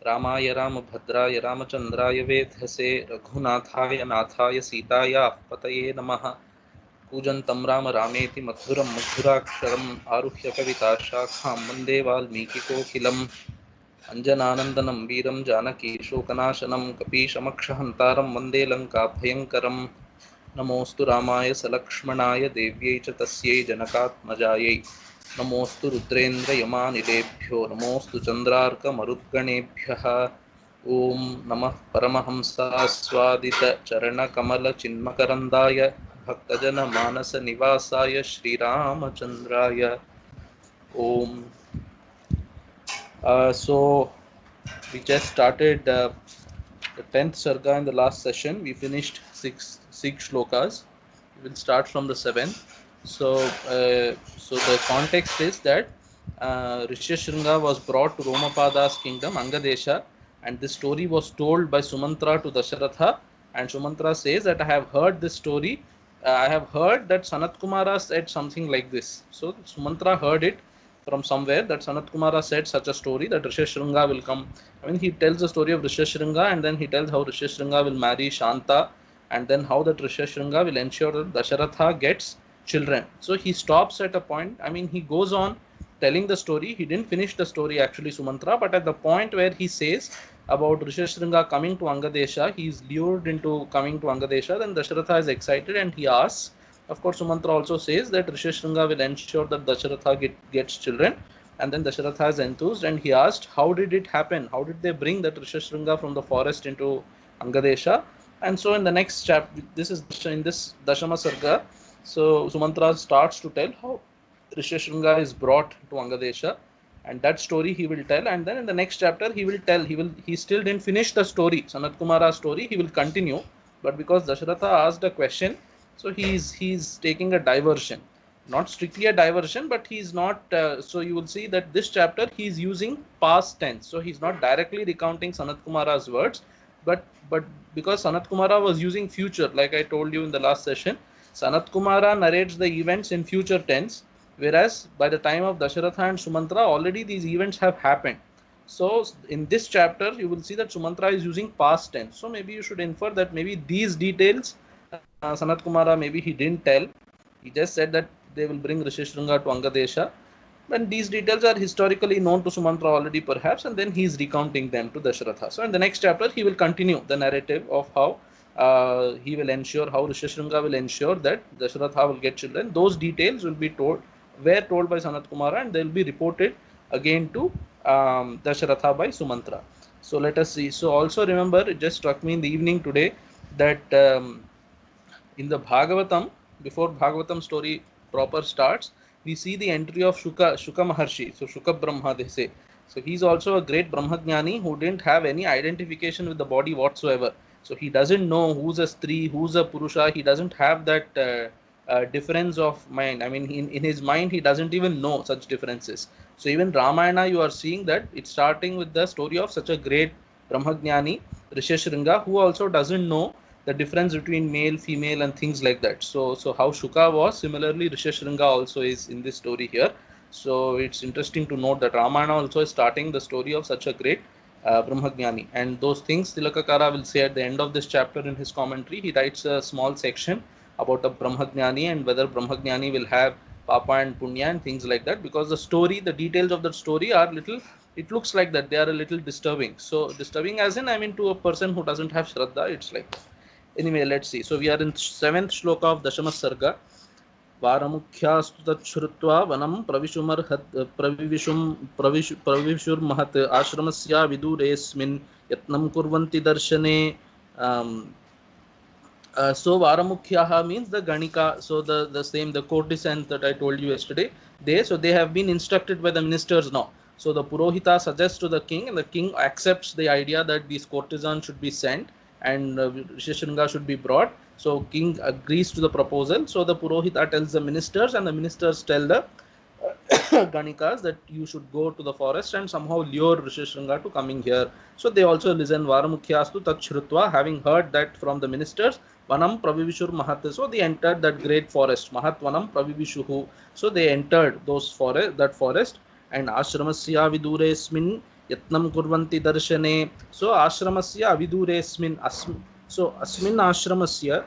रामाय रामभद्राय रामचंद्राय वेधसे रघुनाथाय नाथाय सीताया पतये नमः। कूजन्तं राम रामेति मधुरं मधुराक्षरम् आरुह्य कविताशाखां वन्दे वाल्मीकिकोकिलम्। अञ्जनानन्दनं वीरं जानकी शोकनाशनं कपीशमक्षहन्तारं वन्दे लङ्काभयङ्करम्। नमोऽस्तु रामाय सलक्ष्मणाय देव्यै च तस्यै जनकात्मजायै। नमोऽस्तु रुद्रेन्द्रयमानिलेभ्यो नमोऽस्तु चन्द्रार्कमरुद्गणेभ्यः। ॐ नमः परमहंसास्वादितचरणकमलचिन्मकरन्दाय भक्तजनमानसनिवासाय श्रीरामचन्द्राय ॐ। So we just started the 10th sarga in the last session. We finished six shlokas. We will start from the 7th. So the context is that Rishyashringa was brought to Romapada's kingdom, Angadesha, and this story was told by Sumantra to Dasharatha. And Sumantra says that I have heard this story. I have heard that Sanat Kumara said something like this. So Sumantra heard it from somewhere that Sanat Kumara said such a story that Rishyashringa will come. I mean, he tells the story of Rishyashringa and then he tells how Rishyashringa will marry Shanta and then how that Rishyashringa will ensure that Dasharatha gets children. So he stops at a point. I mean, he goes on telling the story. He didn't finish the story actually, Sumantra, but at the point where he says about Rishyashringa coming to Angadesha, he is lured into coming to Angadesha, then Dasharatha is excited and he asks. Of course, Sumantra also says that Rishyashringa will ensure that Dasharatha gets children, and then Dasharatha is enthused and he asked, how did it happen? How did they bring that Rishyashringa from the forest into Angadesha? And so in the next chapter, this is in this Dashama Sarga, so Sumantra starts to tell how Rishyashringa is brought to Angadesha, and that story he will tell. And then in the next chapter he will tell, he still didn't finish the story, Sanat Kumara's story. He will continue, but because Dasharatha asked a question, so he's taking a diversion, not strictly a diversion, but he's not so you will see that this chapter he's using past tense, so he's not directly recounting Sanat Kumara's words, but because Sanat Kumara was using future, like I told you in the last session, Sanat Kumara narrates the events in future tense, whereas by the time of Dasharatha and Sumantra already these events have happened. So in this chapter you will see that Sumantra is using past tense, so maybe you should infer that maybe these details Sanat Kumara maybe he didn't tell. He just said that they will bring Rishyashringa to Angadesha, and these details are historically known to Sumantra already perhaps, and then he is recounting them to Dasharatha. So in the next chapter he will continue the narrative of how he will ensure, how Rishyashringa will ensure that Dasharatha will get children. Those details will be told by Sanat Kumara, and they will be reported again to Dasharatha by Sumantra. So let us see. So also remember, it just struck me in the evening today that in the Bhagavatam, before Bhagavatam story proper starts, we see the entry of Shuka Maharshi. So Shuka Brahma, they say. So he's also a great Brahmagnani who didn't have any identification with the body whatsoever. So he doesn't know who's a Stri, who's a Purusha. He doesn't have that difference of mind. I mean, in his mind, he doesn't even know such differences. So even Ramayana, you are seeing that it's starting with the story of such a great Brahmagnani, Rishyashringa, who also doesn't know the difference between male, female, and things like that. So how Shuka was, similarly Rishyashringa also is in this story here. So it's interesting to note that Ramayana also is starting the story of such a great Brahmagnani, and those things Tilakakara will say at the end of this chapter in his commentary. He writes a small section about a Brahmagnani and whether Brahmagnani will have Papa and Punya and things like that, because the story, the details of the story are little, it looks like that they are a little disturbing. So disturbing as in, I mean, to a person who doesn't have Shraddha, it's like. Anyway, let's see. So we are in 7th shloka of Dashama Sarga. Varamukhyāstu tachrutva vanam pravishurmahat ashramasya viduresmin yatnam kurvanti darshane. So Varamukhyāha means the Ganika. So the same, the courtesans that I told you yesterday, they have been instructed by the ministers now. So the Purohita suggests to the king, and the king accepts the idea that these courtesans should be sent and Rishyashringa should be brought. So king agrees to the proposal. So the Purohita tells the ministers, and the ministers tell the Ganikas that you should go to the forest and somehow lure Rishyashringa to coming here. So they also listen. Varamukhyāstu tachrutva, having heard that from the ministers, Vanam pravivishur mahat. So they entered that great forest. Mahat vanam pravivishuhu. So they entered that forest, and ashramasya viduresmin yatnam kurvanti darshane. So ashramasya aviduresmin so asmin ashramasya.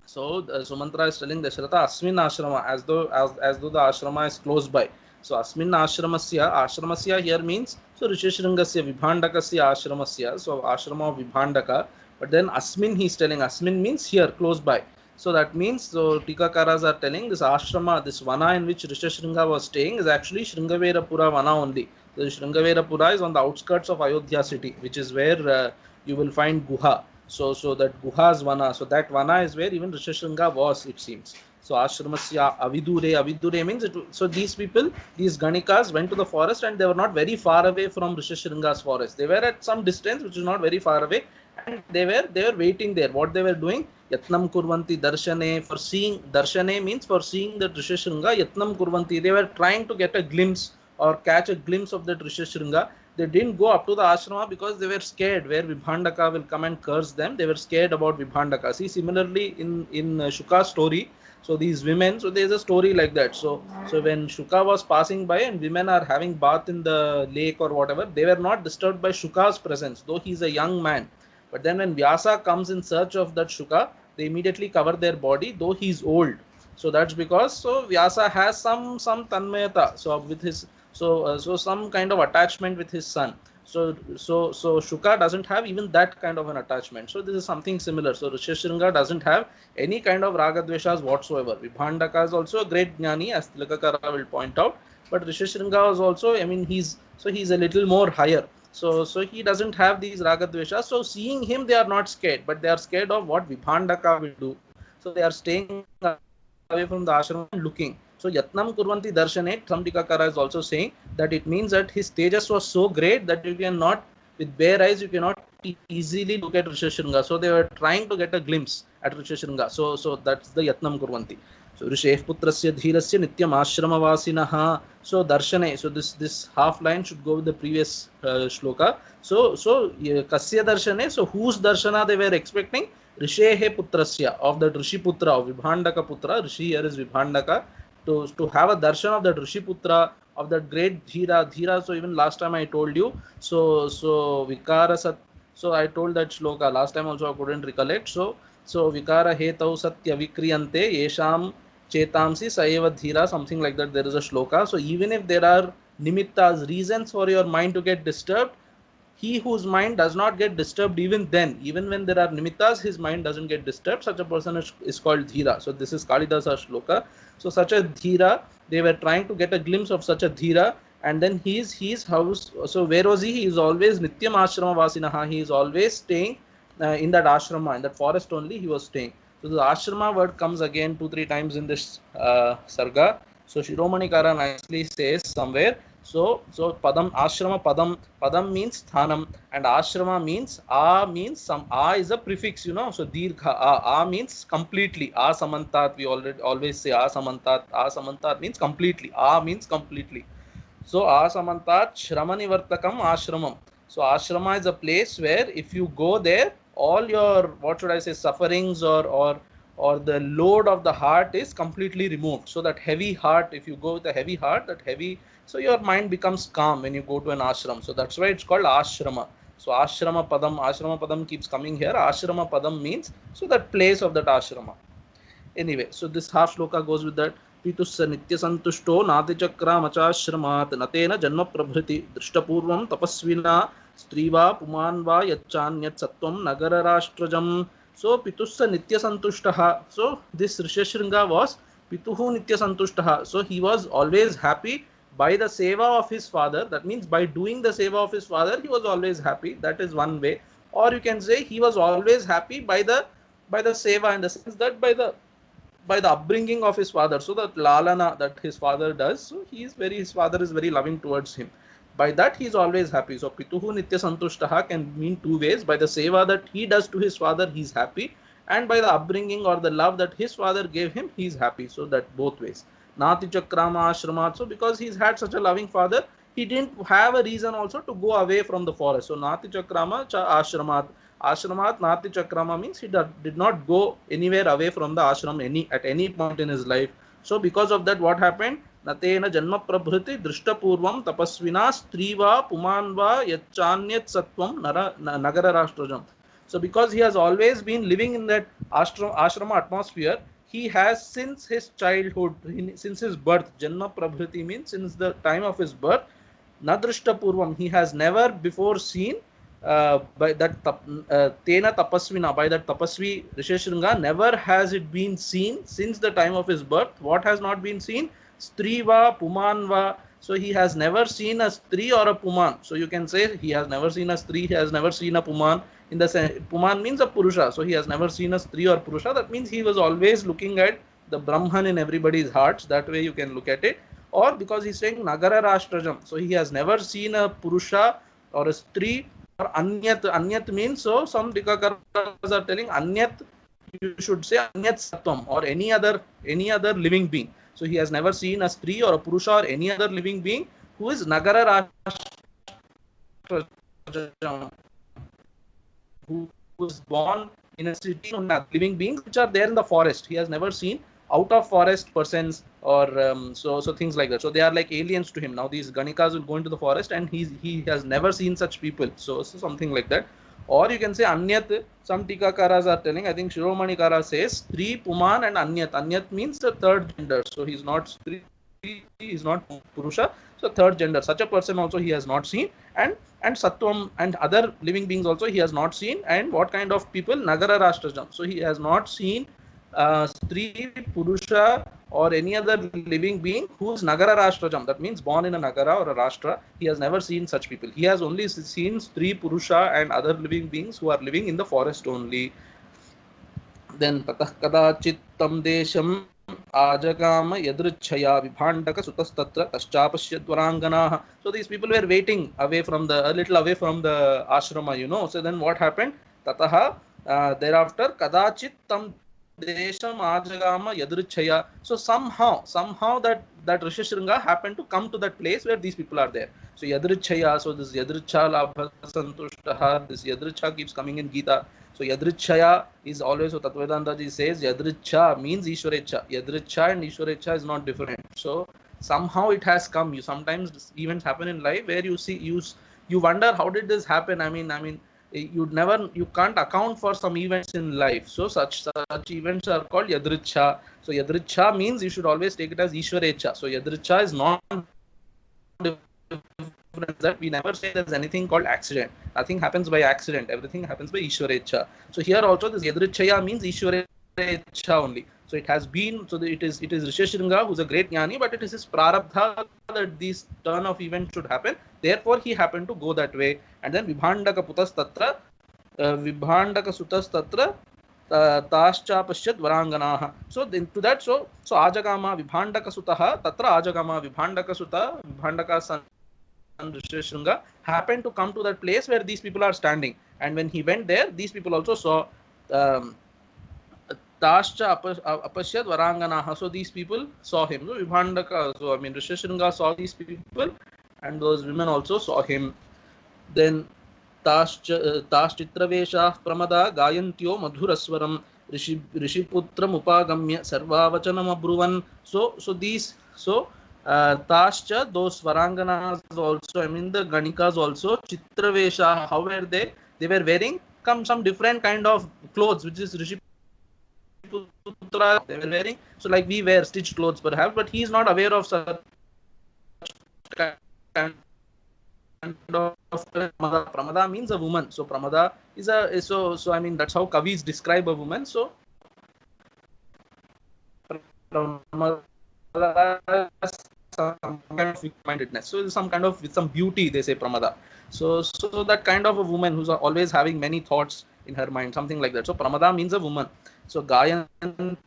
So Sumantra is telling Dasharatha asmin ashrama, as though the ashrama is close by. So asmin ashramasya here means, so Rishishringasya Vibhandakasya ashramasya, so ashrama of Vibhandaka. But then asmin he is telling, asmin means here close by. So that means, so Tikakaras are telling this ashrama, this vana in which Rishishringa was staying is actually Shringaverapura vana only. The Shringaverapura is on the outskirts of Ayodhya city, which is where you will find Guha. So that Guha's vana, so that vana is where even Rishishringa was, it seems. So ashramasya avidure means it. So these people, these Ganikas went to the forest and they were not very far away from Rishishringa's forest. They were at some distance, which is not very far away, and they were waiting there. What they were doing? Yatnam kurvanti darshane, for seeing. Darshane means for seeing the Rishishringa. Yatnam kurvanti, they were trying to get a glimpse or catch a glimpse of that Rishishringa. They didn't go up to the ashrama because they were scared where Vibhandaka will come and curse them. They were scared about Vibhandaka. See, similarly in Shuka's story, so these women, so there's a story like that. So when Shuka was passing by and women are having bath in the lake or whatever, they were not disturbed by Shuka's presence, though he's a young man. But then when Vyasa comes in search of that Shuka, they immediately cover their body, though he's old. So that's because, so Vyasa has some tanmayata, so with his, so some kind of attachment with his son. So Shuka doesn't have even that kind of an attachment. So this is something similar. So Rishishringa doesn't have any kind of ragadveshas whatsoever. Vibhandaka is also a great jnani, as Tilakakara will point out. But Rishishringa was also, I mean, he's a little more higher. So he doesn't have these ragadveshas. So seeing him, they are not scared, but they are scared of what Vibhandaka will do. So they are staying away from the ashram and looking. So Yatnam Kurvanti Darshane, some Tikakara is also saying that it means that his tejas was so great that you cannot, with bare eyes, you cannot easily look at Rishishringa. So they were trying to get a glimpse at Rishishringa. So that's the Yatnam Kurvanti. So Rishev Putrasya Dhirasya Nityam Ashramavasinaha. So Darshane, so this half line should go with the previous shloka. So Kasya Darshane, so whose Darshana they were expecting? Rishehe Putrasya, of the Rishi Putra, of Vibhandaka Putra. Rishi here is Vibhandaka. To have a darshan of that Rishi Putra, of that great Dhira. So even last time I told you, so Vikara Sat, so I told that shloka last time also, I couldn't recollect. So Vikara Hetau Satya Vikriyante Yesham Chetamsi Saeva Dhira, something like that. There is a shloka. So even if there are nimittas, reasons for your mind to get disturbed, he whose mind does not get disturbed even then, even when there are nimittas, his mind doesn't get disturbed. Such a person is called Dhira. So this is Kalidasa shloka. So such a Dhira, they were trying to get a glimpse of such a Dhira, and then his house. So where was he? He is always Nityam Ashrama Vasinaha. He is always staying in that ashrama, in that forest only he was staying. So the ashrama word comes again 2-3 times in this sarga. So Shiromani Kara nicely says somewhere. So padam, ashrama padam means sthanam, and ashrama means some, is a prefix, you know. So dirgha, a means completely. A samantat, we always say a samantat means completely. A means completely. So a samantat shramanivartakam ashramam. So ashrama is a place where if you go there, all your, what should I say, sufferings or the load of the heart is completely removed. So that heavy heart, if you go with a heavy heart, so your mind becomes calm when you go to an ashram. So that's why it's called ashrama. So ashrama padam keeps coming here. Ashrama padam means, so that place of that ashrama. Anyway, so this half shloka goes with that. Pitussa nitya santushto nati chakra machashramat natena janma prabhriti drishtapurvam tapasvina striva pumanva yachanyat sattvam nagara rashtrajam. So Pitussa nitya santushtaha. So this Rishishringa was Pituhu nitya santushtaha. So he was always happy by the seva of his father. That means by doing the seva of his father, he was always happy. That is one way. Or you can say he was always happy by the seva, in the sense that by the upbringing of his father. So that lalana that his father does, so his father is very loving towards him. By that he is always happy. So Pituhu nitya santushtaha can mean 2 ways. By the seva that he does to his father, he is happy, and by the upbringing or the love that his father gave him, he is happy. So that both ways. Nati chakrama ashramat. So because he's had such a loving father, he didn't have a reason also to go away from the forest. So Nati chakrama ashramat. Ashramat Nati chakrama means he did not go anywhere away from the ashram at any point in his life. So because of that, what happened? न तेन जन्म प्रभृति दृष्टपूर्वं तपस्विना स्त्री वा पुमान् वा यच्चान्यत् सत्वं नगर राष्ट्रजम्. So because he has always been living in that ashrama atmosphere, he has since his childhood, since his birth, janma prabhriti means since the time of his birth, nadrishta purvam, he has never before seen by that tena tapasvina, by that tapasvi Risheshringa, never has it been seen since the time of his birth. What has not been seen? Striva, Pumanva. So he has never seen a Stri or a Puman. So you can say he has never seen a Stri, he has never seen a Puman. In the sense, Puman means a Purusha. So he has never seen a Stri or Purusha. That means he was always looking at the Brahman in everybody's hearts. That way you can look at it. Or because he's saying Nagara Rashtrajam. So he has never seen a Purusha or a Stri or Anyat. Anyat means, so some Tikakaras are telling Anyat, you should say Anyat Sattvam, or any other living being. So he has never seen a Stri or a Purusha or any other living being who is Nagara Rashtrajam, who was born in a city, living beings which are there in the forest. He has never seen out of forest persons or so things like that. So they are like aliens to him. Now these Ganikas will go into the forest and he has never seen such people. So something like that. Or you can say Anyat. Some Tikakaras are telling, I think Shiromanikara says Stri, Puman and Anyat. Anyat means the third gender. So he's not Stri, he is not Purusha. So third gender. Such a person also he has not seen. And Sattvam and other living beings also he has not seen. And what kind of people? Nagara Rashtrajam. So he has not seen Stri, Purusha or any other living being who is Nagara Rashtrajam. That means born in a Nagara or a Rashtra. He has never seen such people. He has only seen Stri, Purusha and other living beings who are living in the forest only. Then Tatah Kadachit Tam Desham Ajagama Yadrichaya Vibhandaka Sutastatra Taschapasya Dvaranganaha. So these people were waiting a little away from the ashrama, So then what happened? Tataha thereafter Kadachit Tam Desham Ajagama Yadrichaya. So somehow that Rishishringa happened to come to that place where these people are there. So Yadrichaya, so this Yadricha Labha Santushtaha, this Yadricha keeps coming in Gita. So Yadrichaya is always, so Tattvavedanta ji says Yadricha means Ishwarecha. Yadricha and Ishwarecha is not different. So somehow it has come. Sometimes events happen in life where you see, you wonder how did this happen. I mean you can't account for some events in life. So such events are called Yadricha. So Yadricha means you should always take it as Ishwarecha. So Yadricha is not different. That we never say there's anything called accident. Nothing happens by accident. Everything happens by Ishwarecha. So here also this Yadrichaya means Ishwarecha only. So it has been, so it is Risheshringa who's a great jnani, but it is his prarabdha that this turn of event should happen. Therefore he happened to go that way. And then Vibhandaka Putas Tatra, Vibhandaka Sutas Tatra, Taschapasya Dvaranganaha. So then to that, so Ajagama Vibhandaka Sutaha, Tatra Ajagama Vibhandaka Suta, Vibhandaka San Risheshringa happened to come to that place where these people are standing. And when he went there, these people also saw Tascha Apasya Dvaranganaha. So these people saw him. So Vibhandaka, so Risheshringa saw these people and those women also saw him. Then Taschitravesha Pramada Gayantyo Madhuraswaram Rishiputram Upagamya Sarvavachanam Abruvan. So these, Tascha, those Svaranganas also, the Ganikas also, Chitravesha, how were they? They were wearing some different kind of clothes, which is Rishiputra, they were wearing. So like we wear stitched clothes perhaps, but he is not aware of such kind of Pramada. Pramada means a woman. So Pramada is so that's how Kavis describe a woman. So Pramada some kind of weak-mindedness. So some kind of with some beauty, they say Pramada. So that kind of a woman who's always having many thoughts in her mind, something like that. So Pramada means a woman. So Gayanti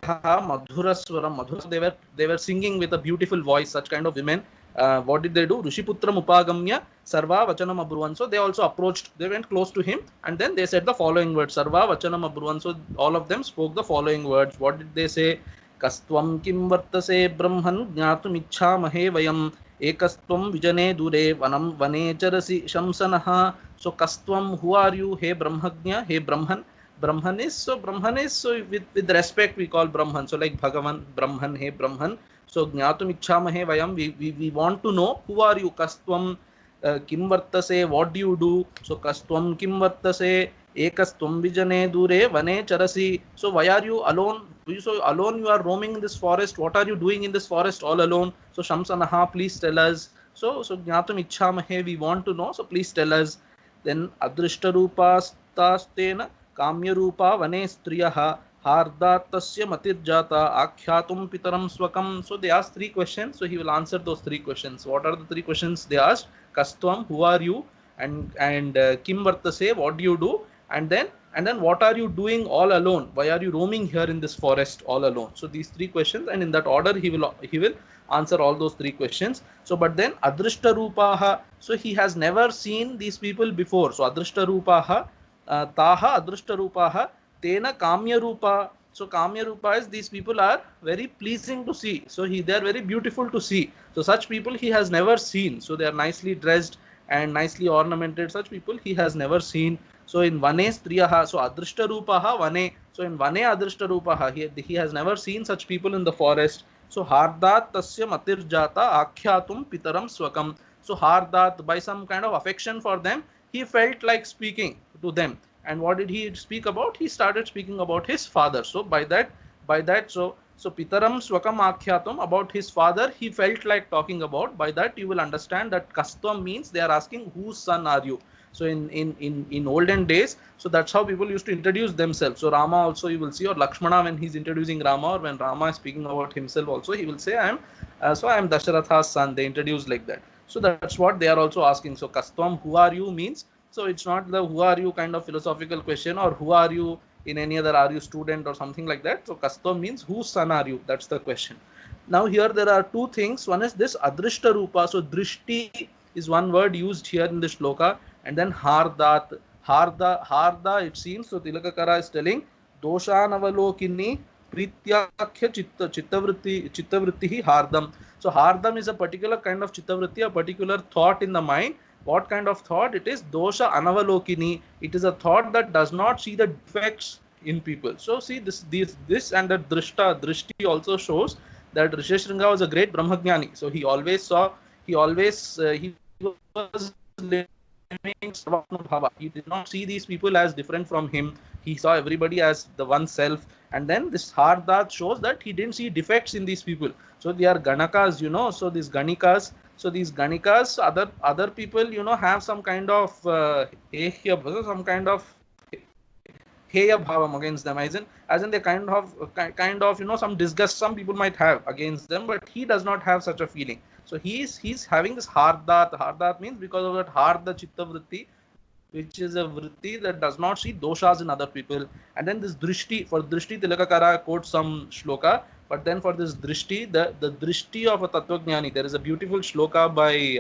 Madhuraswaram, they were singing with a beautiful voice, such kind of women. What did they do? Rishiputram Upagamya Sarva Vachanam Abruvan. So they also approached, they went close to him and then they said the following words, Sarva Vachanam Abruvan. So all of them spoke the following words. What did they say? Kastvam kim vartase brahman jnatum ichchamahe vayam ekastvam vijane dure vanam vane charasi shamsanaha. So Kastvam, who are you? Hey Brahmagnya, hey Brahman. Brahman is, so Brahman is, so with respect we call Brahman. So like Bhagavan, Brahman, hey Brahman. So Jnatum Ichchamahe Vayam, we want to know who are you, Kastvam, Kim Vartase, what do you do? So Kastvam Kim Vartase, Ekastvam Vijane Dure, Vane Charasi. So why are you alone? So alone you are roaming in this forest. What are you doing in this forest all alone? So Shamsanaha, please tell us. So Jnatum Ichchamahe, we want to know. So please tell us. Then Adrishtarupastastena Kamyarupa Vane Striyaha Hardatasya Matirjata Akhyatum Pitaram Swakam. So they asked three questions. So he will answer those three questions. What are the three questions they asked? Kastvam, who are you? And Kim Vartase, what do you do? And then what are you doing all alone? Why are you roaming here in this forest all alone? So these three questions, and in that order he will answer all those three questions. So but then Adrishta Rupaha, so he has never seen these people before. So Adrishta Rupaha, Taha Adrishta Rupaha, Tena Kamya Rupa. So Kamya Rupa is these people are very pleasing to see. So they are very beautiful to see. So such people he has never seen. So they are nicely dressed and nicely ornamented. Such people he has never seen. So in Vane Striyaha, so Adrishta Rupaha Vane. So in Vane Adrishta Rupaha, he has never seen such people in the forest. So Hardat Tasya Matirjata Akhyatum Pitaram Swakam. So Hardat, by some kind of affection for them, he felt like speaking to them. And what did he speak about? He started speaking about his father. So by that, so Pitaram Swakam Akhyatum, about his father, he felt like talking about. By that, you will understand that Kastvam means they are asking, whose son are you? So in olden days, so that's how people used to introduce themselves. So Rama also, you will see, or Lakshmana, when he's introducing Rama, or when Rama is speaking about himself also, he will say, I am Dasharatha's son. They introduce like that. So that's what they are also asking. So Kastvam, who are you means, so it's not the who are you kind of philosophical question, or who are you in any other, are you student or something like that. So Kastvam means whose son are you? That's the question. Now here there are two things. One is this Adrishta Rupa. So Drishti is one word used here in this shloka. And then Hardat, Harda, it seems. So Tilakakara is telling Doshanavalokinni Prityakhya Chittavritti Hardam. So Hardam is a particular kind of Chittavritti, a particular thought in the mind. What kind of thought? It is Dosha Anavalokini. It is a thought that does not see the defects in people. So see this and the Drishti also shows that Risheshringa was a great Brahmagyani. So he always saw, he was living Sarvatma Bhava. He did not see these people as different from him. He saw everybody as the one self. And then this Hardat shows that he didn't see defects in these people. So they are Ganakas, you know. So these Ganikas, other people, you know, have some kind of some kind of heya bhavam against them, as in they kind of you know, some disgust some people might have against them, but he does not have such a feeling. So he's having this Hardat means because of that Harda Chitta Vritti, which is a vritti that does not see doshas in other people. And then this Drishti, for Drishti Tilakakara quotes some shloka, but then for this Drishti, the Drishti of a Tattvajnani, there is a beautiful shloka by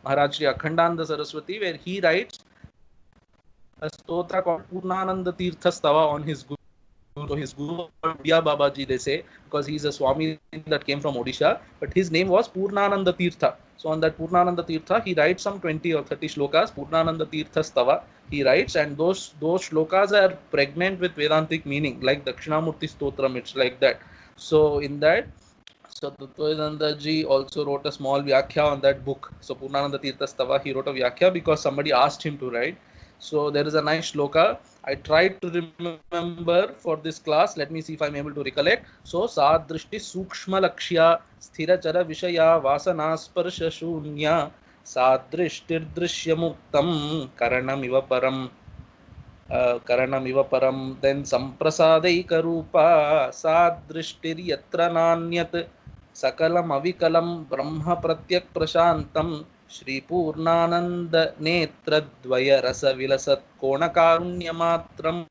Maharaj Shri Akhandananda Saraswati, where he writes a stotra called Purnananda Tirtha Stava on his Guru. So his Guru, Diya Babaji, they say, because he is a Swami that came from Odisha, but his name was Purnananda Tirtha. So on that Purnananda Tirtha, he writes some 20 or 30 shlokas, Purnananda Tirtha Stava, he writes, and those shlokas are pregnant with Vedantic meaning, like Dakshinamurti Stotram, it's like that. So in that, so Tattvavedanta ji also wrote a small Vyakhya on that book. So Purnananda Tirtha Stava, he wrote a Vyakhya because somebody asked him to write. So there is a nice shloka. I tried to remember for this class. Let me see if I'm able to recollect. So Sadrishti Sukshma Lakshya Sthirachara Vishaya Vasanaspasha Shunya Sadrishtir Drishyamuktam Karanamiva Param then Samprasadaika Rupa Sadrishtir Yatra Nanyat Sakalam Avikalam Brahma Pratyak Prashantam Shri Purnananda Netra Dvaya Rasa Vilasat Konakarunya Matram.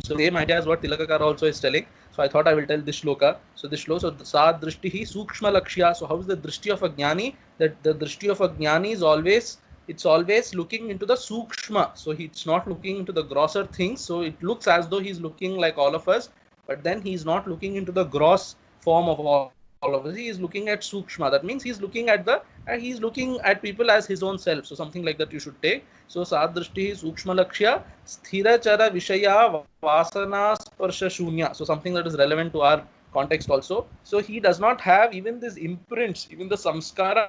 So same idea as what Tilakakara also is telling. So I thought I will tell this shloka. So this shloka, so Sad Drishtihi Sukshma Lakshya. So how is the Drishti of a Jnani? That the Drishti of a Jnani is always, it's always looking into the Sukshma. So it's not looking into the grosser things. So it looks as though he's looking like all of us, but then he's not looking into the gross form of all of us. He is looking at Sukshma. That means he's looking at the and he's looking at people as his own self. So something like that you should take. So sadrishti sukshma lakshya sthira chara vishaya vasana sparsha shunya. So something that is relevant to our context also. So he does not have even these imprints, even the samskara.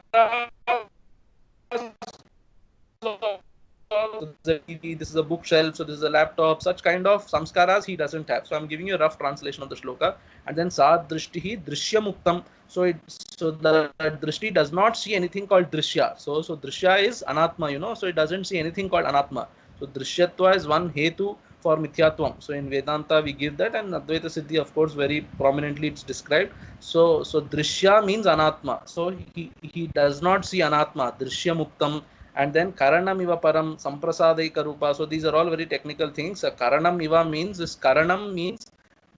This is a bookshelf, so this is a laptop, such kind of samskaras he doesn't have. So I'm giving you a rough translation of the shloka. And then sad drishtihi drishyamuktam. So the drishti does not see anything called drishya. So drishya is anatma, you know, so it doesn't see anything called anatma. So drishyatva is one hetu for mithyatvam. So in Vedanta we give that, and Advaita Siddhi of course very prominently it's described. So drishya means anatma. So he does not see anatma, drishyamuktam. And then karanam iva param samprasadaika rupa. So these are all very technical things. Karanam iva means, this karanam means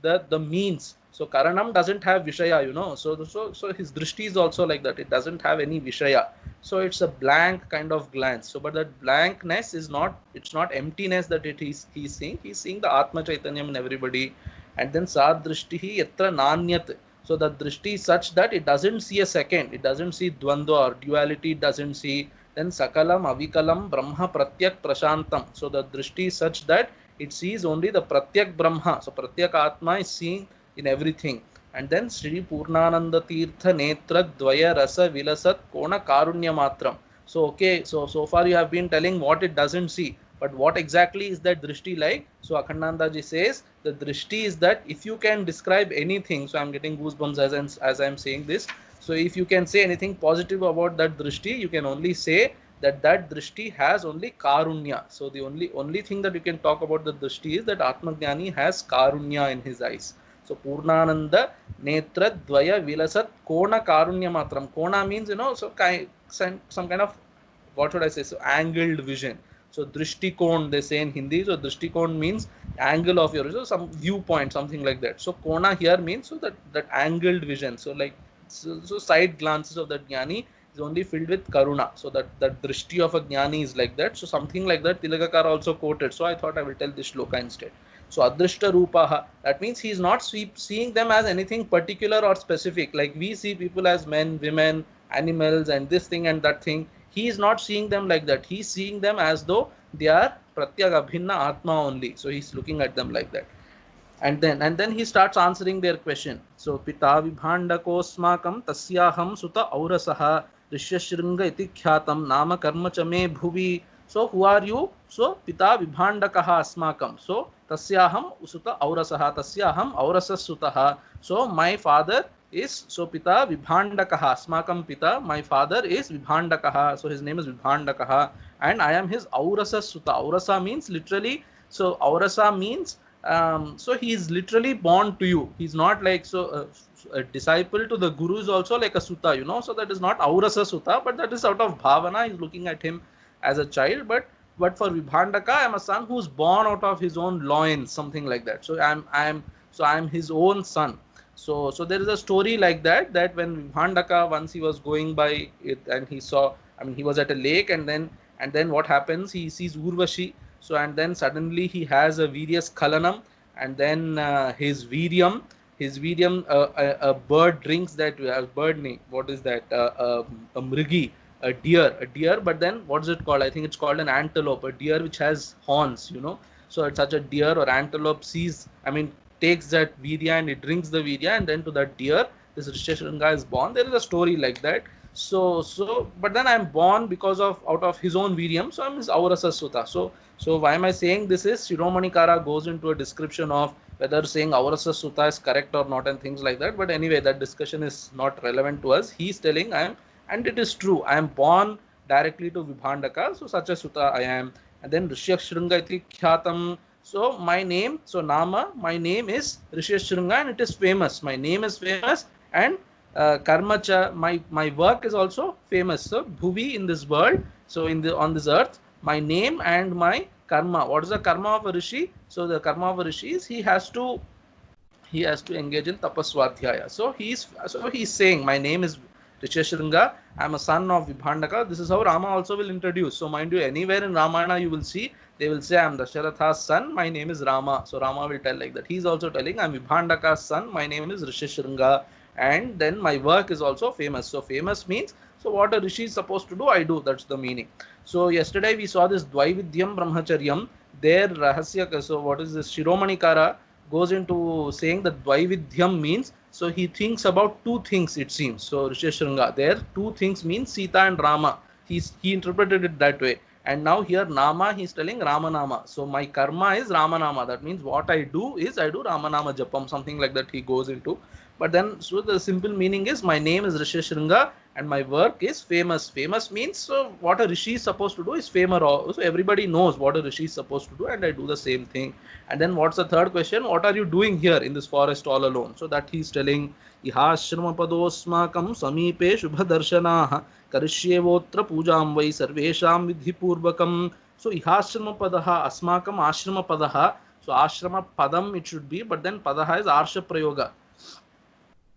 the means. So karanam doesn't have vishaya, you know. So his drishti is also like that. It doesn't have any vishaya. So it's a blank kind of glance. So but that blankness is not, it's not emptiness that he's seeing. He's seeing the Atma Chaitanyam in everybody. And then sad drishtihi yatra nanyat. So the drishti is such that it doesn't see a second. It doesn't see dvandva or duality. It doesn't see. Then sakalam avikalam brahma pratyak prashantam. So the drishti is such that it sees only the pratyak brahma. So pratyak atma is seen in everything. And then Sri Purnananda Tirtha Netra Dvaya Rasa Vilasat Kona Karunya Matram. So okay, so far you have been telling what it doesn't see, but what exactly is that drishti like? So Akhandananda ji says the drishti is that if you can describe anything, so I'm getting goosebumps as I'm saying this. So if you can say anything positive about that drishti, you can only say that drishti has only karunya. So the only thing that you can talk about the drishti is that Atmajnani has karunya in his eyes. So Purnananda Netra Dvaya Vilasat Kona Karunya Matram. Kona means, you know, so some kind of, what should I say, so angled vision. So drishtikon they say in Hindi. So drishtikon means angle of your, so some viewpoint, something like that. So kona here means, so that angled vision. So like so side glances of that jnani is only filled with karuna. So that drishti of a jnani is like that. So something like that Tilakakara also quoted. So I thought I will tell this shloka instead. So adrishta rupaha, that means he is not seeing them as anything particular or specific. Like we see people as men, women, animals, and this thing and that thing. He is not seeing them like that. He is seeing them as though they are pratyag abhinna atma only. So he is looking at them like that. And then he starts answering their question. So pita vibhandakosmakam tasyaham suta aurasaha rishyashringa iti khyatam nama karma chame bhuvi. So who are you? So pita vibhandakaha asmakam. So tasyaham suta aurasaha, tasyaham aurasas sutaha. So my father is, so pita vibhandakaha asmakam pita, my father is vibhandakaha. So his name is Vibhandakaha, and I am his aurasas suta. Aurasa means literally, so aurasa means so he is literally born to you. He's not like, so a disciple to the guru is also like a sutta, you know. So that is not aurasa sutta, but that is out of bhavana. He's looking at him as a child. But for Vibhandaka, I am a son who's born out of his own loins, something like that. So I'm his own son. So there is a story like that, that when Vibhandaka, once he was going by it and he saw, I mean, he was at a lake, and then what happens? He sees Urvashi. So and then suddenly he has a Virya Skhalanam, and then his Viryam, a bird drinks that, bird name, what is that? A mrigi, a deer. But then what is it called? I think it's called an antelope, a deer which has horns, you know. So it's such a deer or antelope takes that Virya and it drinks the Virya, and then to that deer, this Rishyashringa is born. There is a story like that. So but then I'm born because of, out of his own Viryam, so I'm his Aurasa Sutta. So why am I saying this is, Shiromani Kara goes into a description of whether saying Aurasa Sutta is correct or not and things like that. But anyway, that discussion is not relevant to us. He's telling and it is true, I am born directly to Vibhandaka, so such a Sutta I am. And then Rishyashringa iti khyatam. So my name, so Nama, my name is Rishyashringa, and it is famous. My name is famous, and karmacha, my work is also famous. So bhuvi, in this world, so on this earth, my name and my karma. What is the karma of a rishi? So the karma of a rishi is he has to engage in tapaswadhyaya. So he's saying, my name is Rishyashringa, I am a son of Vibhandaka. This is how Rama also will introduce. So mind you, anywhere in Ramayana you will see, they will say, I am Dasharatha's son, my name is Rama. So Rama will tell like that. He is also telling, I am Vibhandaka's son, my name is Rishyashringa, and then my work is also famous. So famous means, So what a rishi is supposed to do, I do. That's the meaning. So yesterday we saw this Dvaividyam Brahmacharyam. There Rahasya, so what is this? Shiromanikara goes into saying that Dvaividyam means, so he thinks about two things, it seems. So Risheshringa, there two things means Sita and Rama. He interpreted it that way. And now here Nama, he's telling Ramanama. So my karma is Ramanama. That means what I do is I do Ramanama Japam, something like that he goes into. But then, so the simple meaning is my name is Risheshringa and my work is famous. Famous means, so what a rishi is supposed to do is famous. So everybody knows what a rishi is supposed to do, and I do the same thing. And then what's the third question? What are you doing here in this forest all alone? So that he's telling, Ihashrama padosmakam samipe shubhadarshanaha karishyavotra pujam vai sarvesham vidhipurvakam. So ihashrama padaha asmakam ashrama padaha. So ashrama padam it should be, but then padaha is arsha prayoga.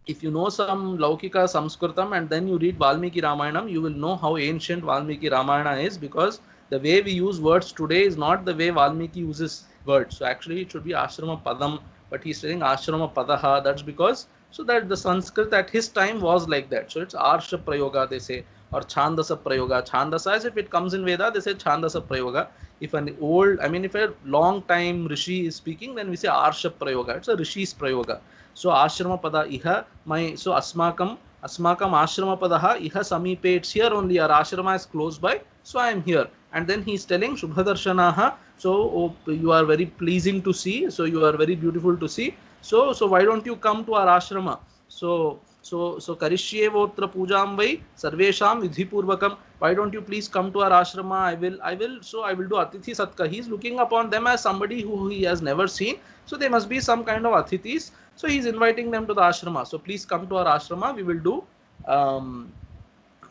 If you know some Laukika Samskritam and then you read Valmiki Ramayanam, you will know how ancient Valmiki Ramayana is, because the way we use words today is not the way Valmiki uses words. So actually it should be Ashrama Padam, but he's saying Ashrama Padaha. That's because, so that the Sanskrit at his time was like that. So it's Arsha Prayoga, they say, or Chandasa Prayoga. Chandasa, as if it comes in Veda, they say Chandasa Prayoga. If an old, I mean, if a long time Rishi is speaking, then we say Arsha Prayoga. It's a Rishi's Prayoga. So ashrama pada iha, my, so asmakam ashrama padaha iha samipe, it's here only, our ashrama is close by, so I am here. And then he is telling Shubhadarshanaha, so oh, you are very pleasing to see, so you are very beautiful to see, so why don't you come to our ashrama? So Karishyevotra Pujam Vai Sarvesham Vidhipurvakam. Why don't you please come to our ashrama? I will do Atithi Satka. He is looking upon them as somebody who he has never seen. So they must be some kind of Atithis. So he is inviting them to the ashrama. So please come to our ashrama. We will do some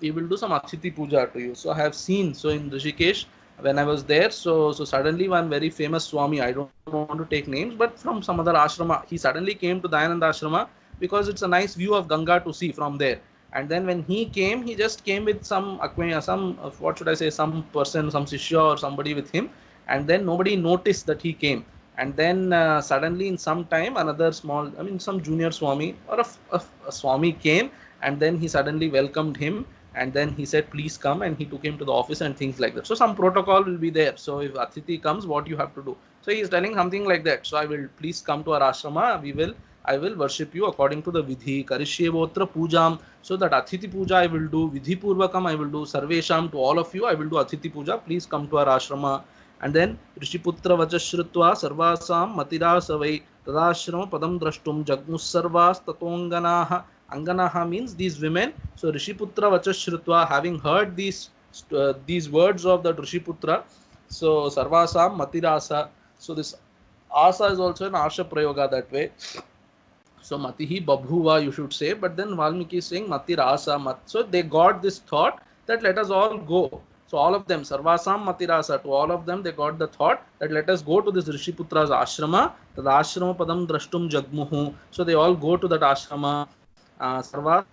Atithi Puja to you. So I have seen, so in Rishikesh, when I was there, so suddenly one very famous Swami, I don't want to take names, but from some other ashrama, he suddenly came to Dayananda ashrama, because it's a nice view of Ganga to see from there. And then when he came, he just came with some what should I say, some person, some Shishya or somebody with him, and then nobody noticed that he came. And then suddenly in some time, another small, I mean some junior Swami or a Swami came, and then he suddenly welcomed him, and then he said please come, and he took him to the office and things like that. So some protocol will be there. So if Atithi comes, what you have to do. So he is telling something like that. So I will, please come to our ashrama, I will worship you according to the Vidhi. Karishyevotra Pujam. So that Atithi Puja I will do, Vidhi Purvakam I will do, Sarvesham, to all of you I will do Atithi Puja. Please come to our ashrama. And then Rishiputra Vachashrutva Sarvasam Matirasavai Tadashrama Padam Drashtum Jagmus Sarvas Tatonganaha. Anganaha means these women. So Rishiputra Vachashrutva, having heard these words of the Rishiputra, so Sarvasam Matirasa. So this Asa is also an Asha Prayoga that way. So Matihi Babhuva you should say, but then Valmiki is saying Matirasa. So they got this thought that let us all go. So all of them, Sarvasam Matirasa, to all of them they got the thought that let us go to this Rishiputra's ashrama, tad ashrama padam drashtum jagmuhu. So they all go to that ashrama. Sarvas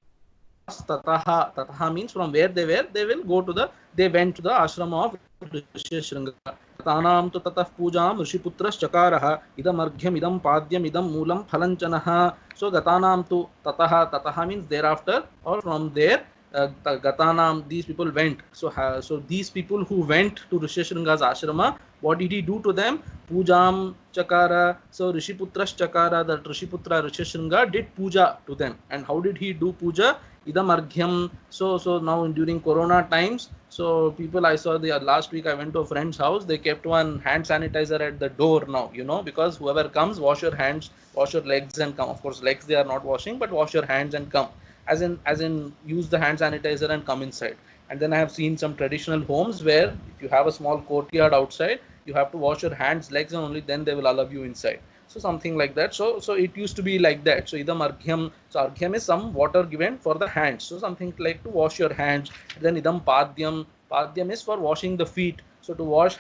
Tataha. Tataha means from where they were, they went to the ashrama of Risheshringa. Tanam tu tatah pujam Rishiputras chakaraha idam arghyam idam padyam idam moolam phalanchanaha. So gatanam tu tataha. Tataha means thereafter, or from there. Gatanam, these people went. So these people who went to Risheshringa's ashrama, what did he do to them? Pujam Chakara. So Rishiputra's Chakara, that Rishiputra Risheshringa did puja to them. And how did he do puja? Idam arghyam. So now during Corona times, so people, I saw the last week I went to a friend's house, they kept one hand sanitizer at the door now, because whoever comes, wash your hands, wash your legs and come. Of course legs they are not washing, but wash your hands and come. As in use the hand sanitizer and come inside. And then I have seen some traditional homes where if you have a small courtyard outside, you have to wash your hands, legs, and only then they will allow you inside. So something like that. So it used to be like that. So idam arghyam. So arghyam is some water given for the hands. So something like to wash your hands. Then idam padyam. Padyam is for washing the feet. So to wash,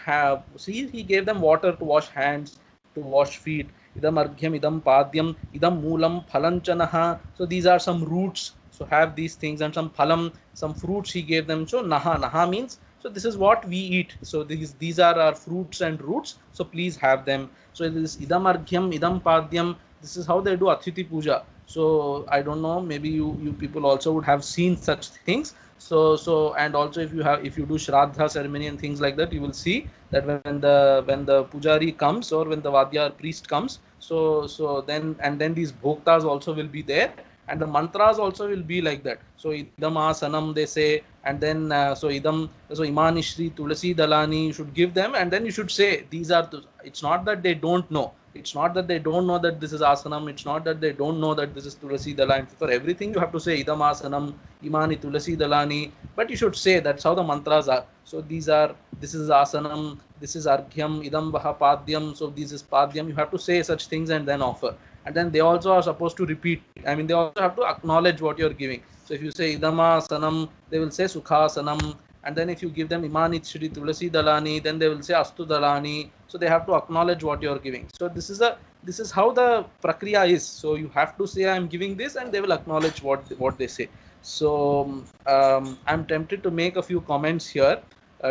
see, he gave them water to wash hands, to wash feet. Idam arghyam, idam padyam, idam moolam phalanchanaha. So these are some roots. So have these things, and some phalam, some fruits he gave them. So naha means, so this is what we eat. So these are our fruits and roots. So please have them. So this idam arghyam, idam padyam. This is how they do Atithi Puja. So I don't know, maybe you people also would have seen such things. So and also if you do Shraddha ceremony and things like that, you will see that when the pujari comes or when the Vadyar priest comes, so then these bhoktas also will be there, and the mantras also will be like that. So idam asanam they say, and then so imani shri tulasi dalani, you should give them, and then you should say these are it's not that they don't know. It's not that they don't know that this is asanam. It's not that they don't know that this is tulasi dalani. For everything you have to say idam asanam, imani tulasi dalani, but you should say. That's how the mantras are. So this is asanam, this is arghyam, idam vaha padyam, so this is padyam. You have to say such things and then offer. And then they also are supposed to repeat. I mean, they also have to acknowledge what you're giving. So if you say idama sanam, they will say sukha sanam. And then if you give them imani shri tulasi dalani, then they will say astu dalani. So they have to acknowledge what you're giving. So this is how the prakriya is. So you have to say I'm giving this, and they will acknowledge what they say. So I'm tempted to make a few comments here,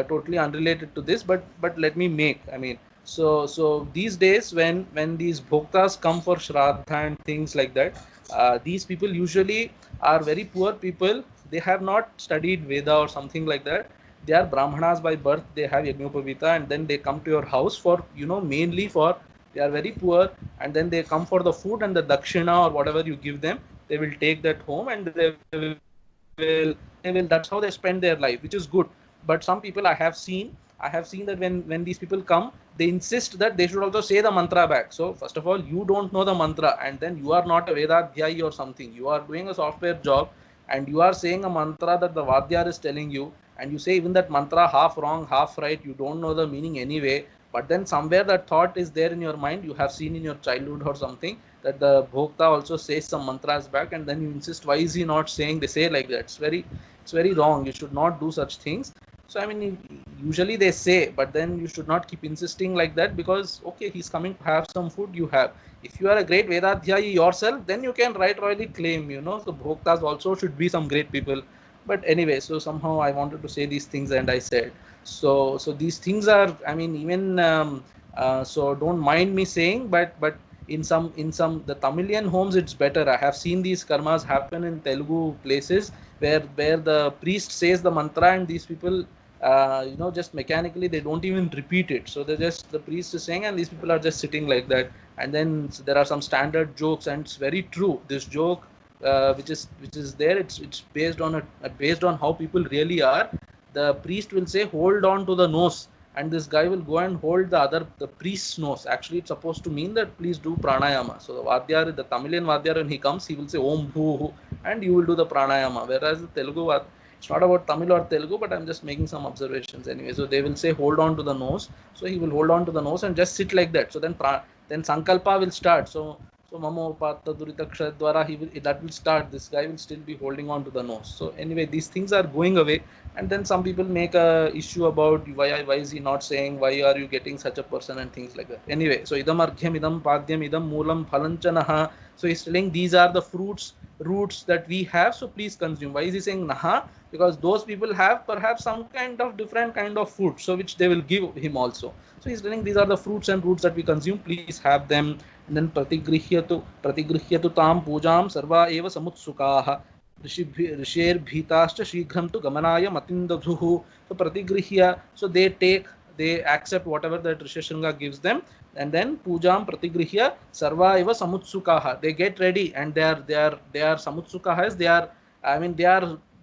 totally unrelated to this, but let me make. I mean, so these days when these bhoktas come for shraddha and things like that, these people usually are very poor people. They have not studied Veda or something like that. They are brahmanas by birth. They have yajnopavita, and then they come to your house for, mainly for, they are very poor, and then they come for the food and the dakshina or whatever you give them. They will take that home, and they will that's how they spend their life, which is good. But some people I have seen that when these people come, they insist that they should also say the mantra back. So first of all, you don't know the mantra, and then you are not a Vedadhyayi or something. You are doing a software job, and you are saying a mantra that the Vadyar is telling you, and you say even that mantra half wrong, half right. You don't know the meaning anyway. But then somewhere that thought is there in your mind. You have seen in your childhood or something that the bhokta also says some mantras back, and then you insist, why is he not saying? They say like that. It's very wrong. You should not do such things. So I mean, usually they say, but then you should not keep insisting like that, because okay, he's coming to have some food. You have. If you are a great Vedadhyayi yourself, then you can right royally claim. The bhoktas also should be some great people. But anyway, so somehow I wanted to say these things, and I said so these things are. I mean, even so don't mind me saying, but in some the Tamilian homes it's better. I have seen these karmas happen in Telugu places where the priest says the mantra, and these people just mechanically they don't even repeat it. So the priest is saying, and these people are just sitting like that. And then there are some standard jokes, and it's very true. This joke which is there, it's based on how people really are. The priest will say hold on to the nose, and this guy will go and hold the priest's nose. Actually, it's supposed to mean that please do pranayama. So the Tamilian Vadyar, when he comes, he will say Om Bhu, and you will do the pranayama. Whereas the Telugu, it's not about Tamil or Telugu, but I'm just making some observations anyway. So they will say hold on to the nose. So he will hold on to the nose and just sit like that. So then Sankalpa will start. So Mamo Pata Duritaksha Dwara, that will start. This guy will still be holding on to the nose. So anyway, these things are going away. And then some people make a issue about why is he not saying, why are you getting such a person, and things like that. Anyway, so idam arghyam, idam padyam, idam moolam phalanchanaha. So he's telling these are the roots that we have, so please consume. Why is he saying naha? Because those people have perhaps some kind of different kind of food, so which they will give him also. So he's telling these are the fruits and roots that we consume, please have them. And then pratigrihyatu tam pujam sarva eva samutsukaha ऋषेर भीताश्च शीघ्रं तु गमनाय मतिन्दधुः. So pratigrihya, so they accept whatever that Risheshringa gives them, and then pujam pratigrihya sarva eva samutsukaha. They get ready, and they are samutsukahas.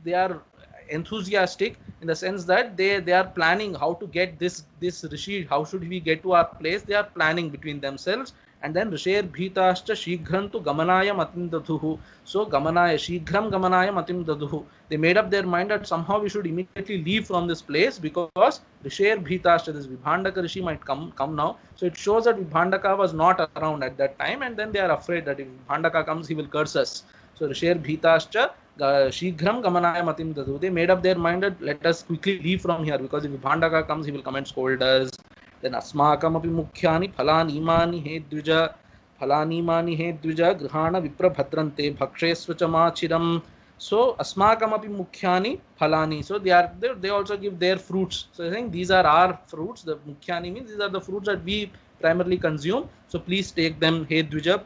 They are enthusiastic in the sense that they are planning how to get this rishi. How should we get to our place? They are planning between themselves. And then Risher Bhitascha Shigrantu Gamanaya Matim Daduhu. So Gamanaya Shigram Gamanaya Matim Daduhu. They made up their mind that somehow we should immediately leave from this place, because Risher Bhitascha, this Vibhandaka Rishi, might come now. So it shows that Vibhandaka was not around at that time, and then they are afraid that if Vibhandaka comes, he will curse us. So Risher Bhitascha Shigram Gamanaya Matim Daduhu. They made up their mind that let us quickly leave from here, because if Vibhandaka comes, he will come and scold us. Then asmakamapi mukhyani phalanimani he dvija grihana viprabhadrante bhakshesvacha machiram. So asmakamapi mukhyani phalani. So they also give their fruits. So I think these are our fruits. The mukhyani means these are the fruits that we primarily consume. So please take them, he dvija,